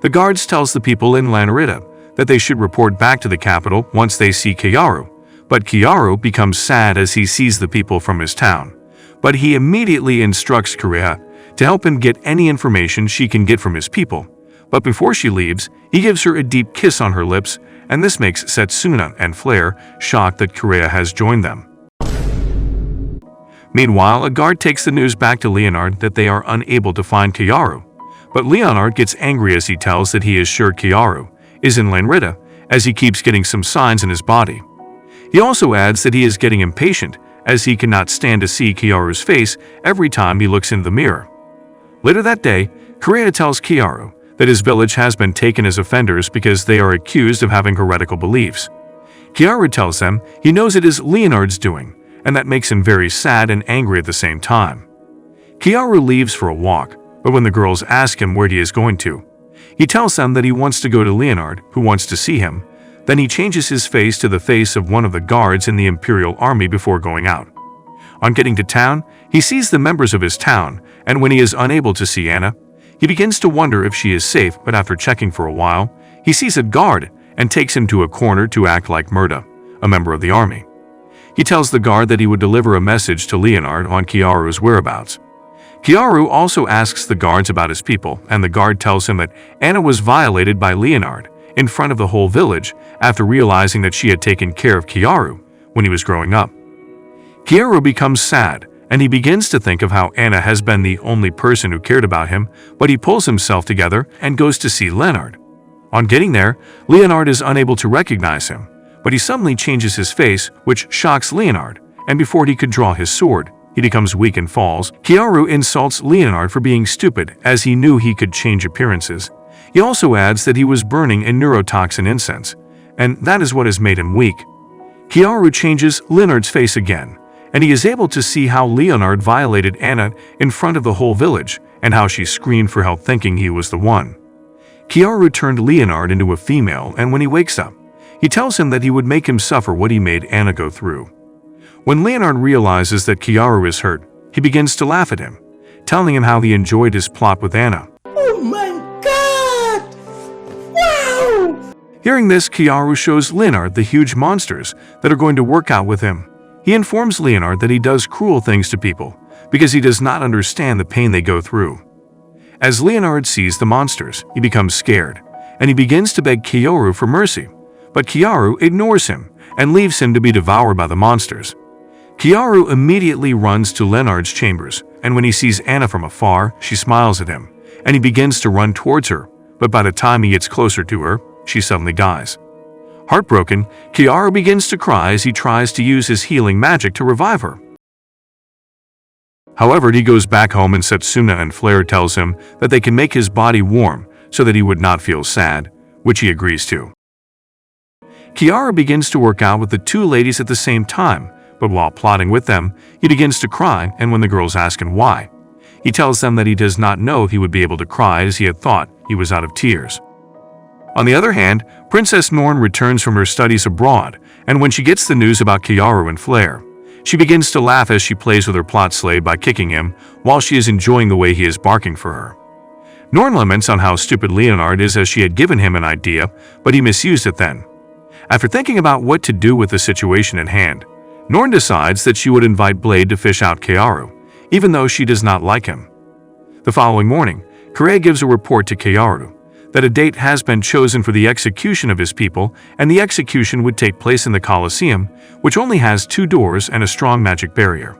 The guards tells the people in Lanarita that they should report back to the capital once they see Kiaru, but Kiaru becomes sad as he sees the people from his town. But he immediately instructs Kureha to help him get any information she can get from his people. But before she leaves, he gives her a deep kiss on her lips, and this makes Setsuna and Flare shocked that Kureha has joined them. Meanwhile, a guard takes the news back to Leonard that they are unable to find Kiaru, but Leonard gets angry as he tells that he is sure Kiaru is in Lanrita, as he keeps getting some signs in his body. He also adds that he is getting impatient as he cannot stand to see Kiaru's face every time he looks into the mirror. Later that day, Kureha tells Kiaru that his village has been taken as offenders because they are accused of having heretical beliefs. Kiaru tells them he knows it is Leonard's doing, and that makes him very sad and angry at the same time. Kiaru leaves for a walk, but when the girls ask him where he is going to, he tells them that he wants to go to Leonard, who wants to see him. Then he changes his face to the face of one of the guards in the Imperial Army before going out. On getting to town, he sees the members of his town, and when he is unable to see Anna, he begins to wonder if she is safe, but after checking for a while, he sees a guard and takes him to a corner to act like Murda, a member of the army. He tells the guard that he would deliver a message to Leonard on Kiaru's whereabouts. Kiaru also asks the guards about his people, and the guard tells him that Anna was violated by Leonard in front of the whole village after realizing that she had taken care of Kiaru when he was growing up. Kiaru becomes sad, and he begins to think of how Anna has been the only person who cared about him, but he pulls himself together and goes to see Leonard. On getting there, Leonard is unable to recognize him, but he suddenly changes his face, which shocks Leonard, and before he could draw his sword, he becomes weak and falls. Kiaru insults Leonard for being stupid, as he knew he could change appearances. He also adds that he was burning a neurotoxin incense, and that is what has made him weak. Kiaru changes Leonard's face again, and he is able to see how Leonard violated Anna in front of the whole village, and how she screamed for help thinking he was the one. Kiaru turned Leonard into a female, and when he wakes up, he tells him that he would make him suffer what he made Anna go through. When Leonard realizes that Kiaru is hurt, he begins to laugh at him, telling him how he enjoyed his plot with Anna. Oh my god! Wow! Hearing this, Kiaru shows Leonard the huge monsters that are going to work out with him. He informs Leonard that he does cruel things to people because he does not understand the pain they go through. As Leonard sees the monsters, he becomes scared, and he begins to beg Kiaru for mercy, but Kiaru ignores him and leaves him to be devoured by the monsters. Kiaru immediately runs to Leonard's chambers, and when he sees Anna from afar, she smiles at him, and he begins to run towards her, but by the time he gets closer to her, she suddenly dies. Heartbroken, Kiaru begins to cry as he tries to use his healing magic to revive her. However, he goes back home and Setsuna and Flare tells him that they can make his body warm so that he would not feel sad, which he agrees to. Kiaru begins to work out with the two ladies at the same time, but while plotting with them, he begins to cry, and when the girls ask him why, he tells them that he does not know if he would be able to cry as he had thought he was out of tears. On the other hand, Princess Norn returns from her studies abroad, and when she gets the news about Kiaru and Flare, she begins to laugh as she plays with her plot slave by kicking him while she is enjoying the way he is barking for her. Norn laments on how stupid Leonard is as she had given him an idea, but he misused it then. After thinking about what to do with the situation at hand, Norn decides that she would invite Blade to fish out Kiaru, even though she does not like him. The following morning, Kure gives a report to Kiaru that a date has been chosen for the execution of his people, and the execution would take place in the Colosseum, which only has 2 doors and a strong magic barrier.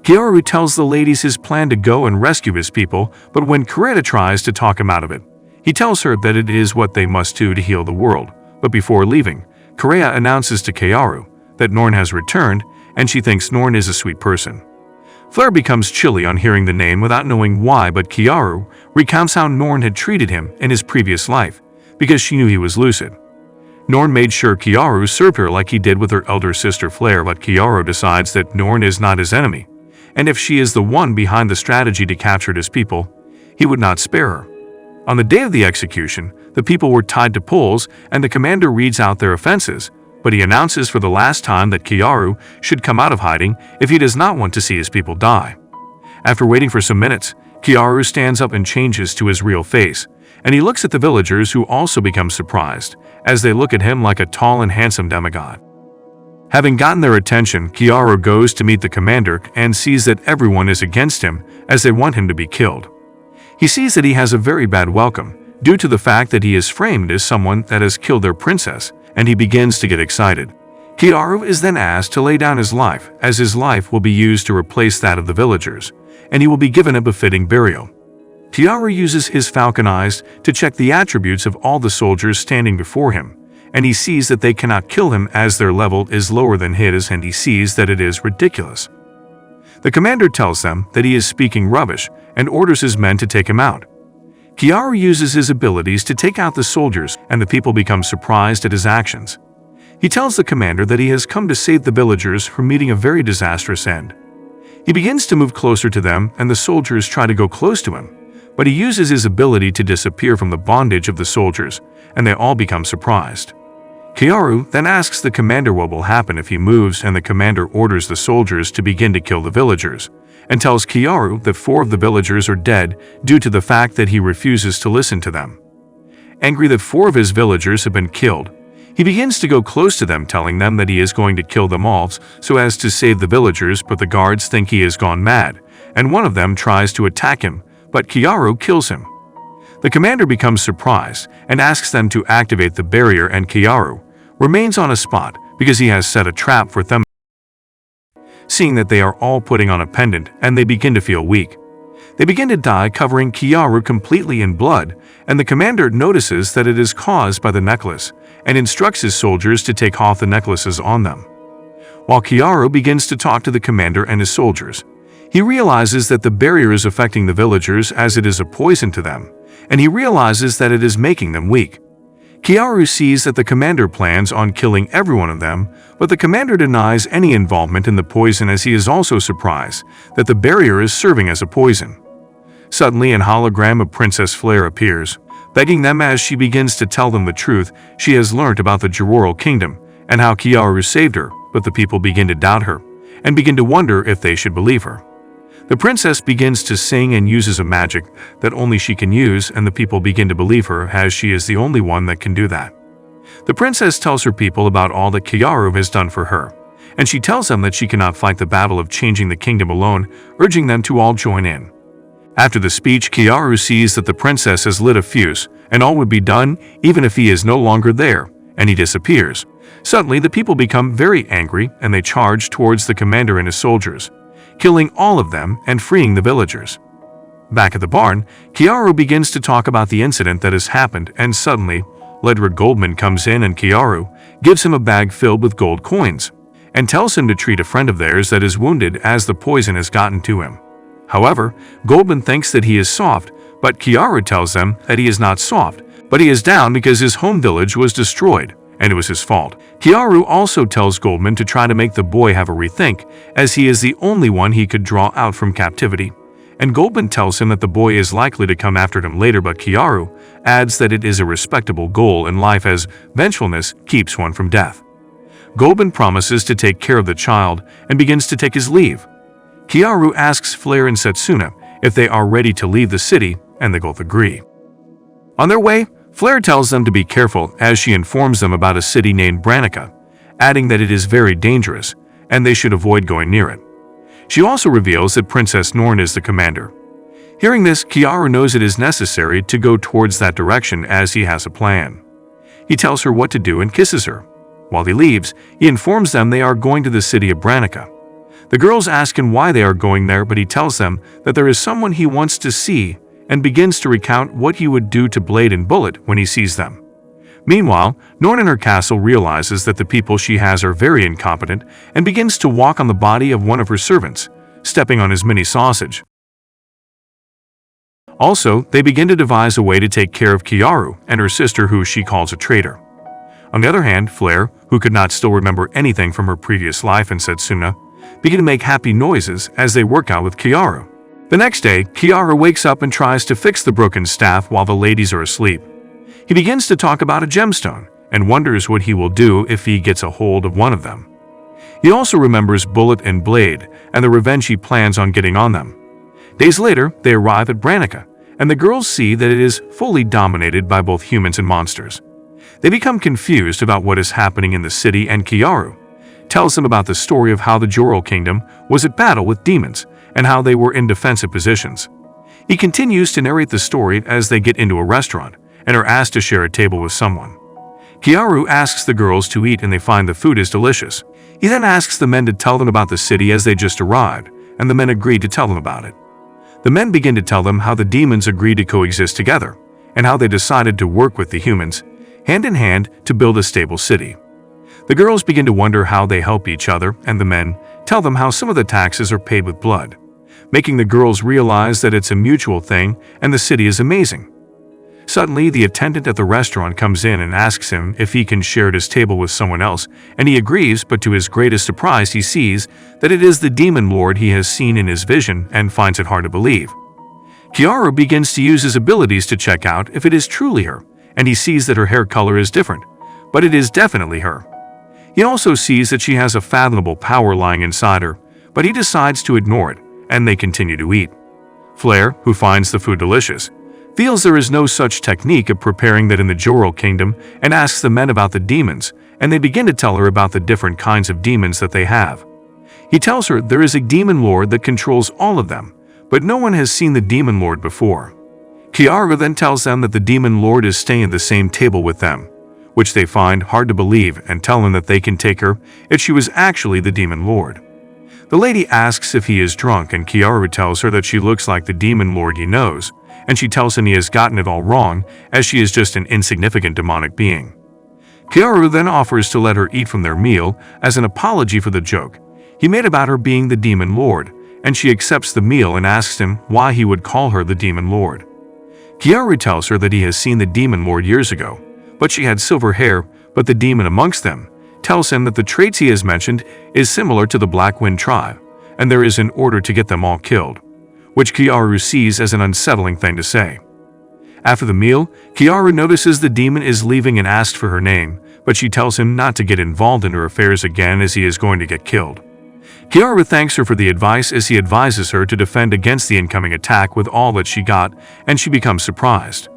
Kiaru tells the ladies his plan to go and rescue his people, but when Kureta tries to talk him out of it, he tells her that it is what they must do to heal the world. But before leaving, Kureha announces to Kiaru that Norn has returned, and she thinks Norn is a sweet person. Flare becomes chilly on hearing the name without knowing why, but Kiaru recounts how Norn had treated him in his previous life, because she knew he was lucid. Norn made sure Kiaru served her like he did with her elder sister Flare, but Kiaru decides that Norn is not his enemy, and if she is the one behind the strategy to capture his people, he would not spare her. On the day of the execution, the people were tied to poles, and the commander reads out their offenses, but he announces for the last time that Kiaru should come out of hiding if he does not want to see his people die. After waiting for some minutes, Kiaru stands up and changes to his real face, and he looks at the villagers, who also become surprised, as they look at him like a tall and handsome demigod. Having gotten their attention, Kiaru goes to meet the commander and sees that everyone is against him as they want him to be killed. He sees that he has a very bad welcome, due to the fact that he is framed as someone that has killed their princess, and he begins to get excited. Kiaru is then asked to lay down his life, as his life will be used to replace that of the villagers, and he will be given a befitting burial. Kiaru uses his falcon eyes to check the attributes of all the soldiers standing before him, and he sees that they cannot kill him as their level is lower than his, and he sees that it is ridiculous. The commander tells them that he is speaking rubbish and orders his men to take him out. Kiaru uses his abilities to take out the soldiers, and the people become surprised at his actions. He tells the commander that he has come to save the villagers from meeting a very disastrous end. He begins to move closer to them, and the soldiers try to go close to him, but he uses his ability to disappear from the bondage of the soldiers, and they all become surprised. Kiaru then asks the commander what will happen if he moves, and the commander orders the soldiers to begin to kill the villagers, and tells Kiaru that 4 of the villagers are dead due to the fact that he refuses to listen to them. Angry that 4 of his villagers have been killed, he begins to go close to them, telling them that he is going to kill them all so as to save the villagers, but the guards think he has gone mad, and one of them tries to attack him, but Kiaru kills him. The commander becomes surprised and asks them to activate the barrier, and Kiaru remains on a spot because he has set a trap for them. Seeing that they are all putting on a pendant, and they begin to feel weak. They begin to die, covering Kiaru completely in blood, and the commander notices that it is caused by the necklace and instructs his soldiers to take off the necklaces on them. While Kiaru begins to talk to the commander and his soldiers, he realizes that the barrier is affecting the villagers as it is a poison to them, and he realizes that it is making them weak. Kiaru sees that the commander plans on killing every one of them, but the commander denies any involvement in the poison, as he is also surprised that the barrier is serving as a poison. Suddenly, an hologram of Princess Flare appears, begging them as she begins to tell them the truth she has learnt about the Jororal Kingdom and how Kiaru saved her, but the people begin to doubt her and begin to wonder if they should believe her. The princess begins to sing and uses a magic that only she can use, and the people begin to believe her as she is the only one that can do that. The princess tells her people about all that Kiaru has done for her, and she tells them that she cannot fight the battle of changing the kingdom alone, urging them to all join in. After the speech, Kiaru sees that the princess has lit a fuse, and all would be done even if he is no longer there, and he disappears. Suddenly, the people become very angry and they charge towards the commander and his soldiers, killing all of them and freeing the villagers. Back at the barn, Kiaru begins to talk about the incident that has happened, and suddenly, Ledward Goldman comes in and Kiaru gives him a bag filled with gold coins and tells him to treat a friend of theirs that is wounded as the poison has gotten to him. However, Goldman thinks that he is soft, but Kiaru tells them that he is not soft, but he is down because his home village was destroyed, and it was his fault. Kiaru also tells Goldman to try to make the boy have a rethink, as he is the only one he could draw out from captivity. And Goldman tells him that the boy is likely to come after him later, but Kiaru adds that it is a respectable goal in life as vengefulness keeps one from death. Goldman promises to take care of the child and begins to take his leave. Kiaru asks Flare and Setsuna if they are ready to leave the city, and they both agree. On their way, Flare tells them to be careful as she informs them about a city named Branica, adding that it is very dangerous and they should avoid going near it. She also reveals that Princess Norn is the commander. Hearing this, Kiaru knows it is necessary to go towards that direction as he has a plan. He tells her what to do and kisses her. While he leaves, he informs them they are going to the city of Branica. The girls ask him why they are going there, but he tells them that there is someone he wants to see and begins to recount what he would do to Blade and Bullied when he sees them. Meanwhile, Norn in her castle realizes that the people she has are very incompetent and begins to walk on the body of one of her servants, stepping on his mini sausage. Also, they begin to devise a way to take care of Kiaru and her sister, who she calls a traitor. On the other hand, Flare, who could not still remember anything from her previous life, and Setsuna begin to make happy noises as they work out with Kiaru. The next day, Kiaru wakes up and tries to fix the broken staff while the ladies are asleep. He begins to talk about a gemstone and wonders what he will do if he gets a hold of one of them. He also remembers Bullied and Blade and the revenge he plans on getting on them. Days later, they arrive at Branica, and the girls see that it is fully dominated by both humans and monsters. They become confused about what is happening in the city, and Kiaru tells them about the story of how the Joral Kingdom was at battle with demons and how they were in defensive positions. He continues to narrate the story as they get into a restaurant and are asked to share a table with someone. Kiaru asks the girls to eat and they find the food is delicious. He then asks the men to tell them about the city as they just arrived, and the men agree to tell them about it. The men begin to tell them how the demons agreed to coexist together, and how they decided to work with the humans, hand in hand, to build a stable city. The girls begin to wonder how they help each other, and the men tell them how some of the taxes are paid with blood, making the girls realize that it's a mutual thing and the city is amazing. Suddenly, the attendant at the restaurant comes in and asks him if he can share his table with someone else, and he agrees, but to his greatest surprise he sees that it is the demon lord he has seen in his vision and finds it hard to believe. Kiaru begins to use his abilities to check out if it is truly her, and he sees that her hair color is different, but it is definitely her. He also sees that she has a fathomable power lying inside her, but he decides to ignore it, and they continue to eat. Flare, who finds the food delicious, feels there is no such technique of preparing that in the Joral Kingdom and asks the men about the demons, and they begin to tell her about the different kinds of demons that they have. He tells her there is a demon lord that controls all of them, but no one has seen the demon lord before. Kiaru then tells them that the demon lord is staying at the same table with them, which they find hard to believe, and tell him that they can take her if she was actually the demon lord. The lady asks if he is drunk, and Kiaru tells her that she looks like the demon lord he knows, and she tells him he has gotten it all wrong as she is just an insignificant demonic being. Kiaru then offers to let her eat from their meal as an apology for the joke he made about her being the demon lord, and she accepts the meal and asks him why he would call her the demon lord. Kiaru tells her that he has seen the demon lord years ago, but she had silver hair, but the demon amongst them tells him that the traits he has mentioned is similar to the Black Wind tribe, and there is an order to get them all killed, which Kiaru sees as an unsettling thing to say. After the meal, Kiaru notices the demon is leaving and asks for her name, but she tells him not to get involved in her affairs again as he is going to get killed. Kiaru thanks her for the advice as he advises her to defend against the incoming attack with all that she got, and she becomes surprised.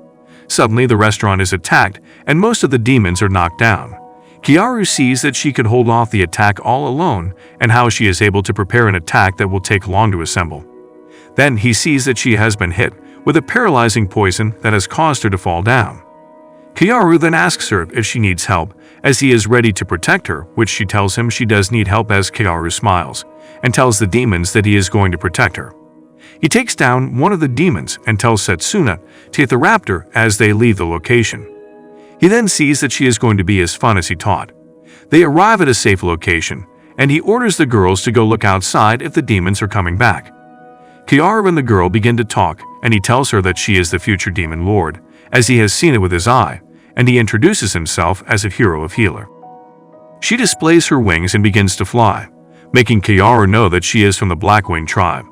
Suddenly, the restaurant is attacked, and most of the demons are knocked down. Kiaru sees that she could hold off the attack all alone, and how she is able to prepare an attack that will take long to assemble. Then he sees that she has been hit with a paralyzing poison that has caused her to fall down. Kiaru then asks her if she needs help, as he is ready to protect her, which she tells him she does need help as Kiaru smiles, and tells the demons that he is going to protect her. He takes down one of the demons and tells Setsuna to hit the raptor as they leave the location. He then sees that she is going to be as fun as he taught. They arrive at a safe location, and he orders the girls to go look outside if the demons are coming back. Kiaru and the girl begin to talk, and he tells her that she is the future demon lord, as he has seen it with his eye, and he introduces himself as a hero of healer. She displays her wings and begins to fly, making Kiaru know that she is from the Blackwing tribe.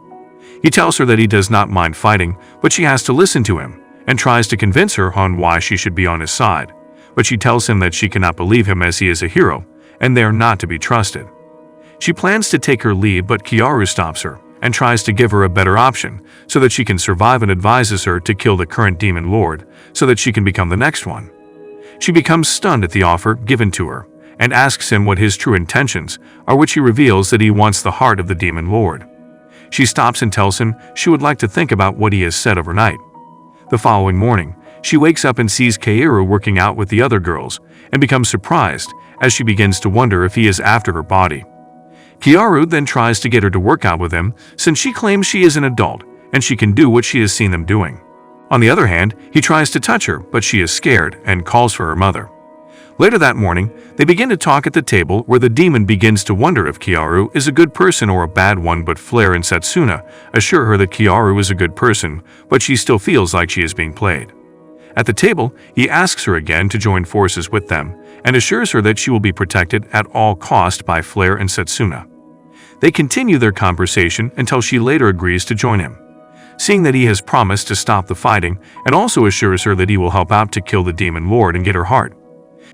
He tells her that he does not mind fighting, but she has to listen to him, and tries to convince her on why she should be on his side, but she tells him that she cannot believe him as he is a hero, and they are not to be trusted. She plans to take her leave, but Kiaru stops her and tries to give her a better option so that she can survive, and advises her to kill the current demon lord so that she can become the next one. She becomes stunned at the offer given to her and asks him what his true intentions are, which he reveals that he wants the heart of the demon lord. She stops and tells him she would like to think about what he has said overnight. The following morning, she wakes up and sees Kiaru working out with the other girls and becomes surprised as she begins to wonder if he is after her body. Kiaru then tries to get her to work out with him since she claims she is an adult and she can do what she has seen them doing. On the other hand, he tries to touch her, but she is scared and calls for her mother. Later that morning, they begin to talk at the table where the demon begins to wonder if Kiaru is a good person or a bad one, but Flare and Setsuna assure her that Kiaru is a good person, but she still feels like she is being played. At the table, he asks her again to join forces with them and assures her that she will be protected at all costs by Flare and Setsuna. They continue their conversation until she later agrees to join him, seeing that he has promised to stop the fighting, and also assures her that he will help out to kill the demon lord and get her heart.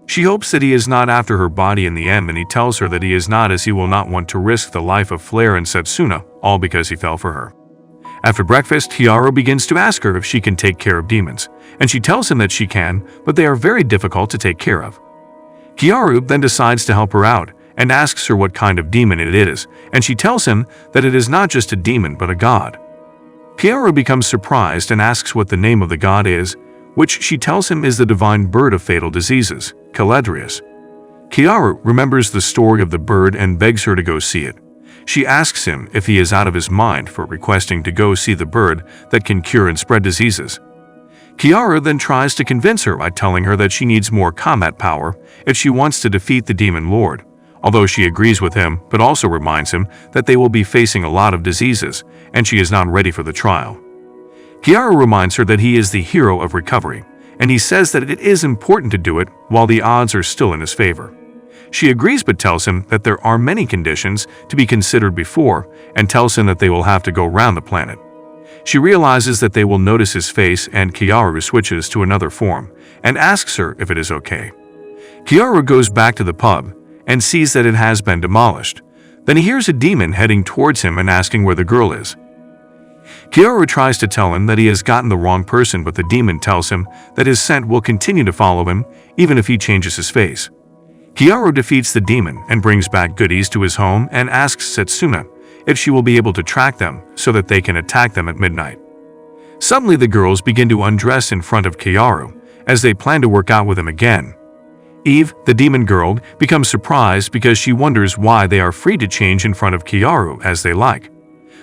She hopes that he is not after her body in the end, and he tells her that he is not, as he will not want to risk the life of Flare and Setsuna, all because he fell for her. After breakfast, Kiaru begins to ask her if she can take care of demons, and she tells him that she can, but they are very difficult to take care of. Kiaru then decides to help her out and asks her what kind of demon it is, and she tells him that it is not just a demon but a god. Kiaru becomes surprised and asks what the name of the god is, which she tells him is the divine bird of fatal diseases, Caladrius. Kiaru remembers the story of the bird and begs her to go see it. She asks him if he is out of his mind for requesting to go see the bird that can cure and spread diseases. Kiaru then tries to convince her by telling her that she needs more combat power if she wants to defeat the demon lord, although she agrees with him but also reminds him that they will be facing a lot of diseases and she is not ready for the trial. Kiaru reminds her that he is the hero of recovery, and he says that it is important to do it while the odds are still in his favor. She agrees but tells him that there are many conditions to be considered before, and tells him that they will have to go round the planet. She realizes that they will notice his face, and Kiaru switches to another form and asks her if it is okay. Kiaru goes back to the pub and sees that it has been demolished. Then he hears a demon heading towards him and asking where the girl is. Kiaru tries to tell him that he has gotten the wrong person, but the demon tells him that his scent will continue to follow him even if he changes his face. Kiaru defeats the demon and brings back goodies to his home and asks Setsuna if she will be able to track them so that they can attack them at midnight. Suddenly the girls begin to undress in front of Kiaru as they plan to work out with him again. Eve, the demon girl, becomes surprised because she wonders why they are free to change in front of Kiaru as they like.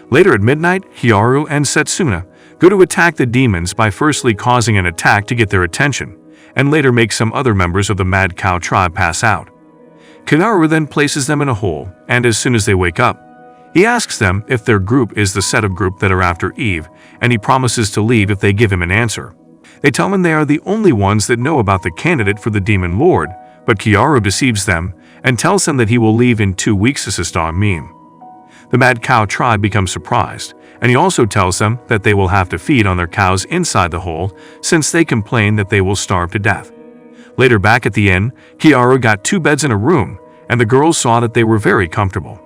Later at midnight, Kiaru and Setsuna go to attack the demons by firstly causing an attack to get their attention, and later make some other members of the Mad Cow tribe pass out. Kiaru then places them in a hole, and as soon as they wake up, he asks them if their group is the set of group that are after Eve, and he promises to leave if they give him an answer. They tell him they are the only ones that know about the candidate for the demon lord, but Kiaru deceives them and tells them that he will leave in 2 weeks as a meme. The Mad Cow tribe becomes surprised, and he also tells them that they will have to feed on their cows inside the hole since they complain that they will starve to death. Later back at the inn, Kiaru got 2 beds in a room, and the girls saw that they were very comfortable.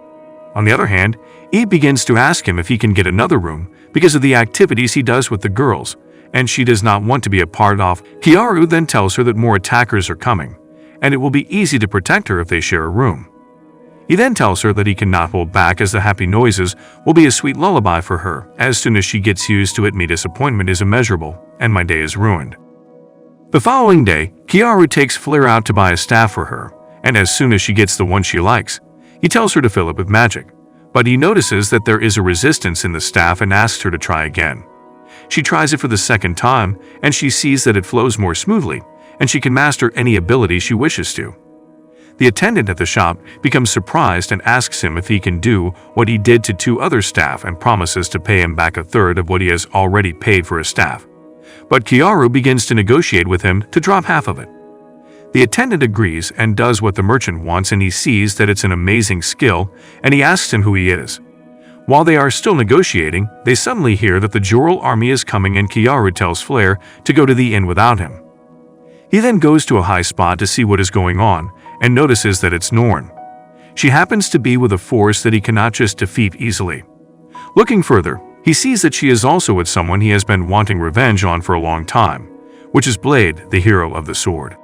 On the other hand, Eve begins to ask him if he can get another room because of the activities he does with the girls, and she does not want to be a part of. Kiaru then tells her that more attackers are coming, and it will be easy to protect her if they share a room. He then tells her that he cannot hold back as the happy noises will be a sweet lullaby for her. As soon as she gets used to it, my disappointment is immeasurable, and my day is ruined. The following day, Kiaru takes Flare out to buy a staff for her, and as soon as she gets the one she likes, he tells her to fill it with magic. But he notices that there is a resistance in the staff and asks her to try again. She tries it for the second time, and she sees that it flows more smoothly, and she can master any ability she wishes to. The attendant at the shop becomes surprised and asks him if he can do what he did to 2 other staff and promises to pay him back a third of what he has already paid for his staff. But Kiaru begins to negotiate with him to drop half of it. The attendant agrees and does what the merchant wants, and he sees that it's an amazing skill, and he asks him who he is. While they are still negotiating, they suddenly hear that the Joral army is coming, and Kiaru tells Flare to go to the inn without him. He then goes to a high spot to see what is going on, and notices that it's Norn. She happens to be with a force that he cannot just defeat easily. Looking further, he sees that she is also with someone he has been wanting revenge on for a long time, which is Blade, the hero of the sword.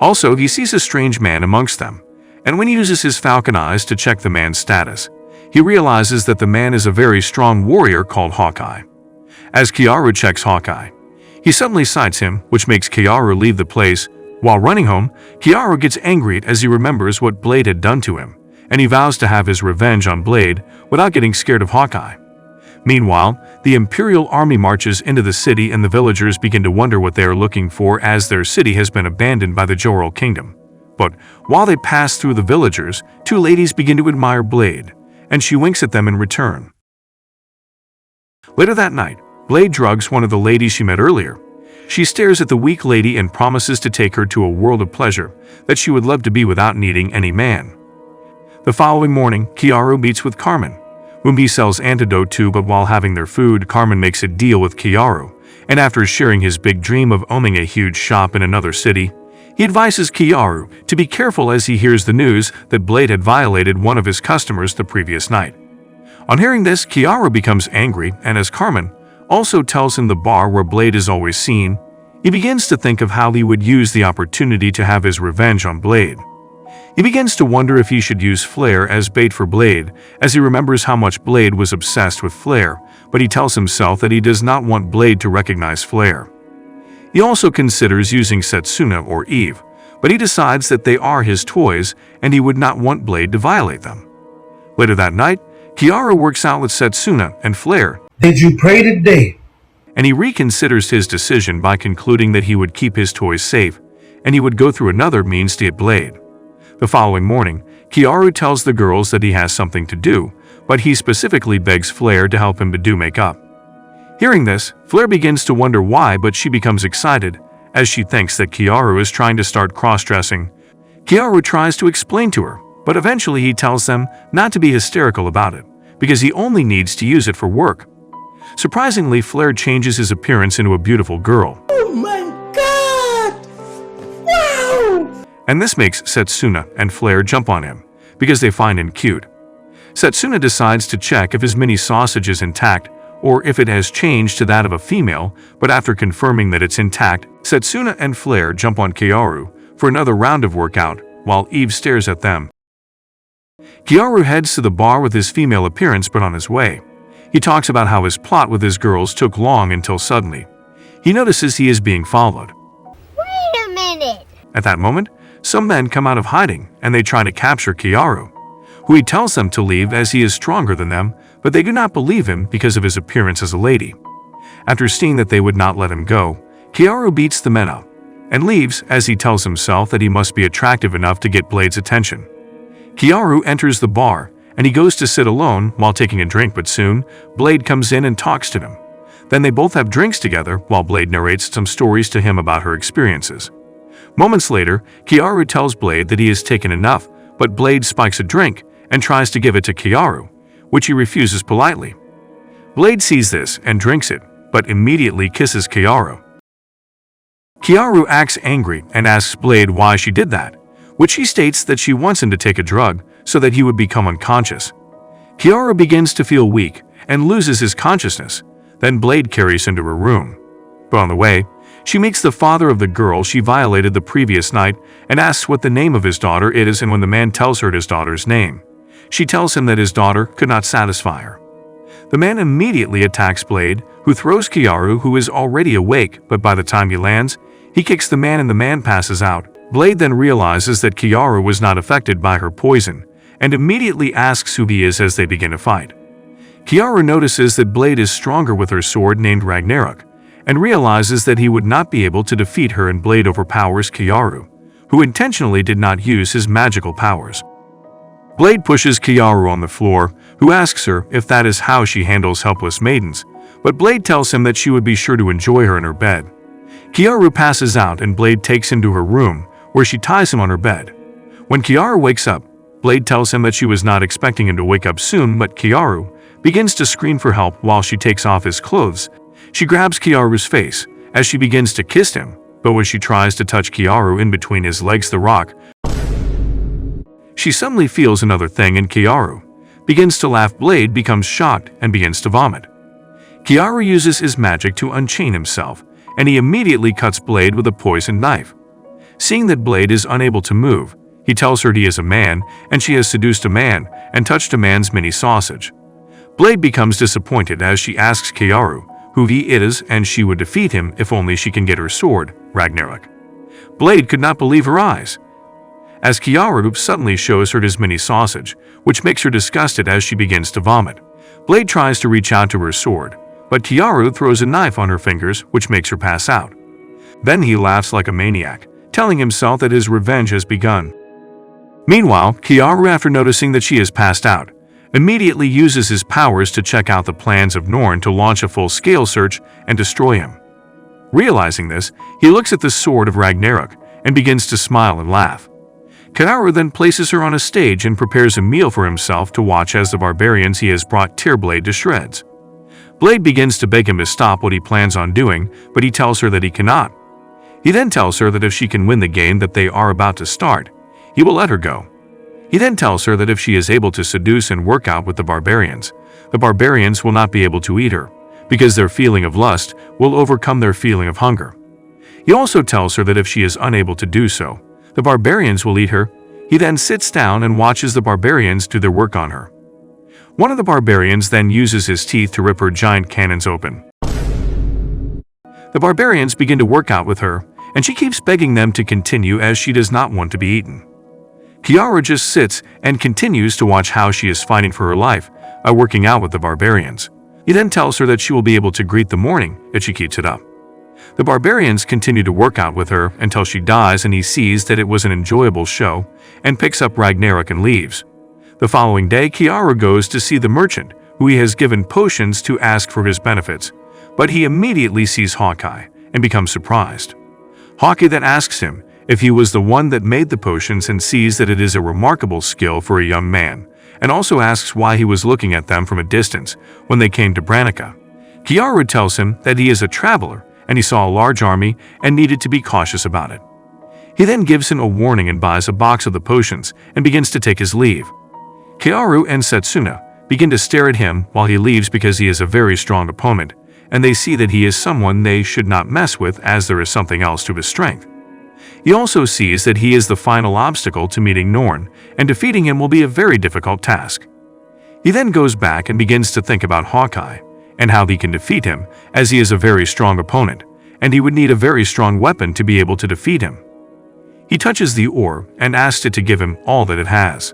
Also, he sees a strange man amongst them, and when he uses his falcon eyes to check the man's status, he realizes that the man is a very strong warrior called Hawkeye. As Kiaru checks Hawkeye, he suddenly sights him, which makes Kiaru leave the place. While running home, Kiaru gets angry as he remembers what Blade had done to him, and he vows to have his revenge on Blade without getting scared of Hawkeye. Meanwhile, the Imperial Army marches into the city, and the villagers begin to wonder what they are looking for, as their city has been abandoned by the Joral Kingdom. But while they pass through the villagers, 2 ladies begin to admire Blade, and she winks at them in return. Later that night, Blade drugs one of the ladies she met earlier. She stares at the weak lady and promises to take her to a world of pleasure that she would love to be without needing any man. The following morning, Kiaru meets with Carmen, whom he sells antidote to, but while having their food, Carmen makes a deal with Kiaru, and after sharing his big dream of owning a huge shop in another city, he advises Kiaru to be careful as he hears the news that Blade had violated one of his customers the previous night. On hearing this, Kiaru becomes angry, and as Carmen also tells him the bar where Blade is always seen, he begins to think of how he would use the opportunity to have his revenge on Blade. He begins to wonder if he should use Flare as bait for Blade, as he remembers how much Blade was obsessed with Flare, but he tells himself that he does not want Blade to recognize Flare. He also considers using Setsuna or Eve, but he decides that they are his toys and he would not want Blade to violate them. Later that night, Kiaru works out with Setsuna and Flare. Did you pray today? And he reconsiders his decision by concluding that he would keep his toys safe, and he would go through another means to get Blade. The following morning, Kiaru tells the girls that he has something to do, but he specifically begs Flare to help him to do makeup. Hearing this, Flare begins to wonder why, but she becomes excited, as she thinks that Kiaru is trying to start cross-dressing. Kiaru tries to explain to her, but eventually he tells them not to be hysterical about it, because he only needs to use it for work. Surprisingly, Flare changes his appearance into a beautiful girl. Oh my god! Wow! And this makes Setsuna and Flare jump on him, because they find him cute. Setsuna decides to check if his mini sausage is intact, or if it has changed to that of a female, but after confirming that it's intact, Setsuna and Flare jump on Kiaru for another round of workout, while Eve stares at them. Kiaru heads to the bar with his female appearance, but on his way, he talks about how his plot with his girls took long until suddenly, he notices he is being followed. Wait a minute. At that moment, some men come out of hiding and they try to capture Kiaru, who he tells them to leave as he is stronger than them, but they do not believe him because of his appearance as a lady. After seeing that they would not let him go, Kiaru beats the men up and leaves as he tells himself that he must be attractive enough to get Blade's attention. Kiaru enters the bar and he goes to sit alone while taking a drink, but soon Blade comes in and talks to him. Then they both have drinks together while Blade narrates some stories to him about her experiences. Moments later, Kiaru tells Blade that he has taken enough, but Blade spikes a drink and tries to give it to Kiaru, which he refuses politely. Blade sees this and drinks it, but immediately kisses Kiaru. Kiaru acts angry and asks Blade why she did that, which she states that she wants him to take a drug so that he would become unconscious. Kiaru begins to feel weak and loses his consciousness. Then Blade carries him to her room. But on the way, she meets the father of the girl she violated the previous night and asks what the name of his daughter is, and when the man tells her his daughter's name, she tells him that his daughter could not satisfy her. The man immediately attacks Blade, who throws Kiaru, who is already awake, but by the time he lands, he kicks the man and the man passes out. Blade then realizes that Kiaru was not affected by her poison, and immediately asks who he is as they begin a fight. Kiaru notices that Blade is stronger with her sword named Ragnarok, and realizes that he would not be able to defeat her, and Blade overpowers Kiaru, who intentionally did not use his magical powers. Blade pushes Kiaru on the floor, who asks her if that is how she handles helpless maidens, but Blade tells him that she would be sure to enjoy her in her bed. Kiaru passes out and Blade takes him to her room, where she ties him on her bed. When Kiaru wakes up, Blade tells him that she was not expecting him to wake up soon, but Kiaru begins to scream for help while she takes off his clothes. She grabs Kiaru's face as she begins to kiss him, but when she tries to touch Kiaru in between his legs, the rock, she suddenly feels another thing, and Kiaru begins to laugh. Blade becomes shocked and begins to vomit. Kiaru uses his magic to unchain himself, and he immediately cuts Blade with a poisoned knife. Seeing that Blade is unable to move, he tells her he is a man and she has seduced a man and touched a man's mini sausage. Blade becomes disappointed as she asks Kiaru who he is, and she would defeat him if only she can get her sword, Ragnarok. Blade could not believe her eyes, as Kiaru suddenly shows her his mini sausage, which makes her disgusted as she begins to vomit. Blade tries to reach out to her sword, but Kiaru throws a knife on her fingers, which makes her pass out. Then he laughs like a maniac, telling himself that his revenge has begun. Meanwhile, Kiaru, after noticing that she has passed out, immediately uses his powers to check out the plans of Norn to launch a full-scale search and destroy him. Realizing this, he looks at the sword of Ragnarok and begins to smile and laugh. Kiaru then places her on a stage and prepares a meal for himself to watch as the barbarians he has brought tear Blade to shreds. Blade begins to beg him to stop what he plans on doing, but he tells her that he cannot. He then tells her that if she can win the game that they are about to start, he will let her go. He then tells her that if she is able to seduce and work out with the barbarians will not be able to eat her, because their feeling of lust will overcome their feeling of hunger. He also tells her that if she is unable to do so, the barbarians will eat her. He then sits down and watches the barbarians do their work on her. One of the barbarians then uses his teeth to rip her giant cannons open. The barbarians begin to work out with her, and she keeps begging them to continue as she does not want to be eaten. Kiaru just sits and continues to watch how she is fighting for her life by working out with the barbarians. He then tells her that she will be able to greet the morning if she keeps it up. The barbarians continue to work out with her until she dies, and he sees that it was an enjoyable show and picks up Ragnarok and leaves. The following day, Kiaru goes to see the merchant, who he has given potions to ask for his benefits, but he immediately sees Hawkeye and becomes surprised. Hawkeye then asks him if he was the one that made the potions and sees that it is a remarkable skill for a young man, and also asks why he was looking at them from a distance when they came to Branica. Kiaru tells him that he is a traveler and he saw a large army and needed to be cautious about it. He then gives him a warning and buys a box of the potions and begins to take his leave. Kiaru and Setsuna begin to stare at him while he leaves because he is a very strong opponent, and they see that he is someone they should not mess with as there is something else to his strength. He also sees that he is the final obstacle to meeting Norn, and defeating him will be a very difficult task. He then goes back and begins to think about Hawkeye and how he can defeat him, as he is a very strong opponent, and he would need a very strong weapon to be able to defeat him. He touches the orb and asks it to give him all that it has.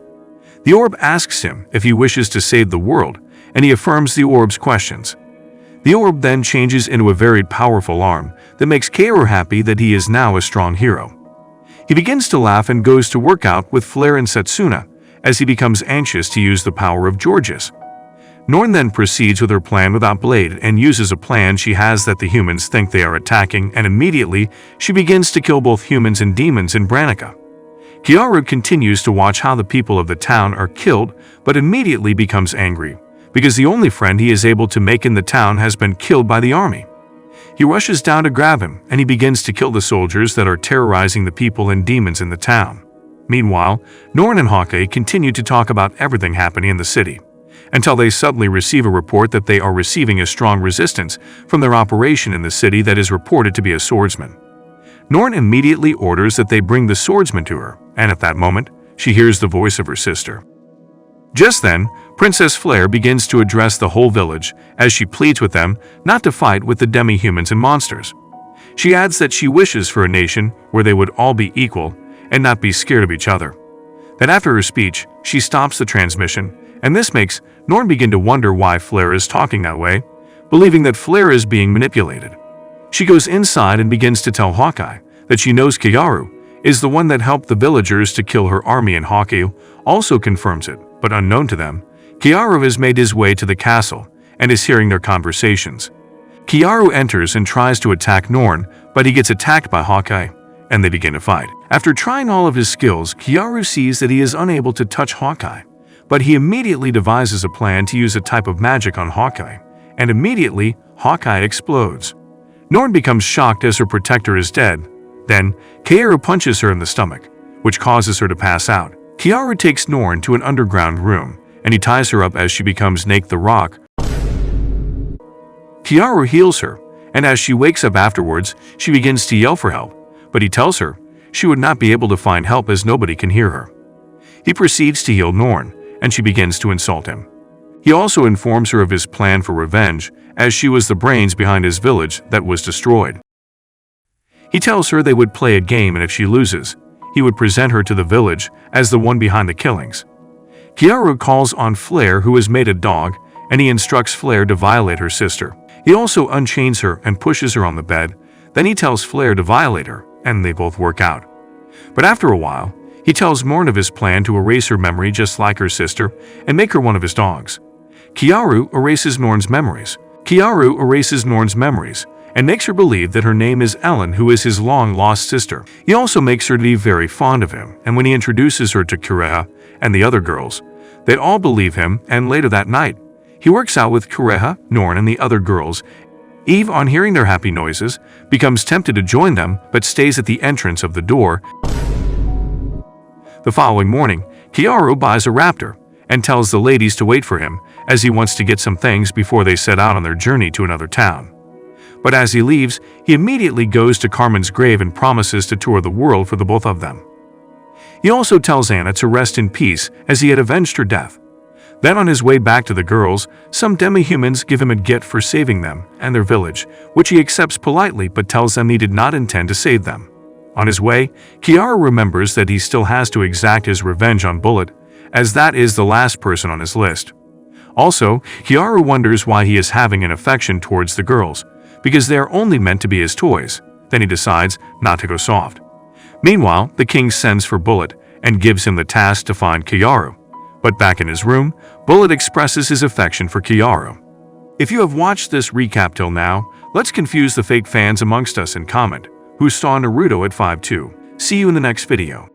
The orb asks him if he wishes to save the world, and he affirms the orb's questions. The orb then changes into a very powerful arm that makes Kiaru happy that he is now a strong hero. He begins to laugh and goes to work out with Flare and Setsuna as he becomes anxious to use the power of Georges. Norn then proceeds with her plan without Blade and uses a plan she has that the humans think they are attacking, and immediately she begins to kill both humans and demons in Branica. Kiaru continues to watch how the people of the town are killed, but immediately becomes angry because the only friend he is able to make in the town has been killed by the army. He rushes down to grab him, and he begins to kill the soldiers that are terrorizing the people and demons in the town. Meanwhile, Norn and Hawkeye continue to talk about everything happening in the city, until they suddenly receive a report that they are receiving a strong resistance from their operation in the city that is reported to be a swordsman. Norn immediately orders that they bring the swordsman to her, and at that moment, she hears the voice of her sister. Just then, Princess Flare begins to address the whole village as she pleads with them not to fight with the demi-humans and monsters. She adds that she wishes for a nation where they would all be equal, and not be scared of each other. Then after her speech, she stops the transmission, and this makes Norn begin to wonder why Flare is talking that way, believing that Flare is being manipulated. She goes inside and begins to tell Hawkeye that she knows Kiaru is the one that helped the villagers to kill her army, and Hawkeye also confirms it, but unknown to them, Kiaru has made his way to the castle and is hearing their conversations. Kiaru enters and tries to attack Norn, but he gets attacked by Hawkeye, and they begin to fight. After trying all of his skills, Kiaru sees that he is unable to touch Hawkeye, but he immediately devises a plan to use a type of magic on Hawkeye, and immediately Hawkeye explodes. Norn becomes shocked as her protector is dead. Then, Kiaru punches her in the stomach, which causes her to pass out. Kiaru takes Norn to an underground room, and he ties her up as she becomes Nake the Rock. Kiaru heals her, and as she wakes up afterwards, she begins to yell for help, but he tells her she would not be able to find help as nobody can hear her. He proceeds to heal Norn, and she begins to insult him. He also informs her of his plan for revenge, as she was the brains behind his village that was destroyed. He tells her they would play a game, and if she loses, he would present her to the village as the one behind the killings. Kiaru calls on Flare, who is made a dog, and he instructs Flare to violate her sister. He also unchains her and pushes her on the bed. Then he tells Flare to violate her, and they both work out. But after a while, he tells Norn of his plan to erase her memory just like her sister and make her one of his dogs. Kiaru erases Norn's memories. And makes her believe that her name is Ellen, who is his long-lost sister. He also makes her to be very fond of him, and when he introduces her to Kureha and the other girls, they all believe him, and later that night, he works out with Kureha, Norn, and the other girls. Eve, on hearing their happy noises, becomes tempted to join them, but stays at the entrance of the door. The following morning, Kiaru buys a raptor and tells the ladies to wait for him, as he wants to get some things before they set out on their journey to another town. But as he leaves, he immediately goes to Carmen's grave and promises to tour the world for the both of them. He also tells Anna to rest in peace as he had avenged her death. Then on his way back to the girls, some demi-humans give him a gift for saving them and their village, which he accepts politely but tells them he did not intend to save them. On his way, Kiaru remembers that he still has to exact his revenge on Bullied, as that is the last person on his list. Also, Kiaru wonders why he is having an affection towards the girls, because they are only meant to be his toys. Then he decides not to go soft. Meanwhile, the king sends for Bullied and gives him the task to find Kiaru. But back in his room, Bullied expresses his affection for Kiaru. If you have watched this recap till now, let's confuse the fake fans amongst us and comment who saw Naruto at 5'2". See you in the next video.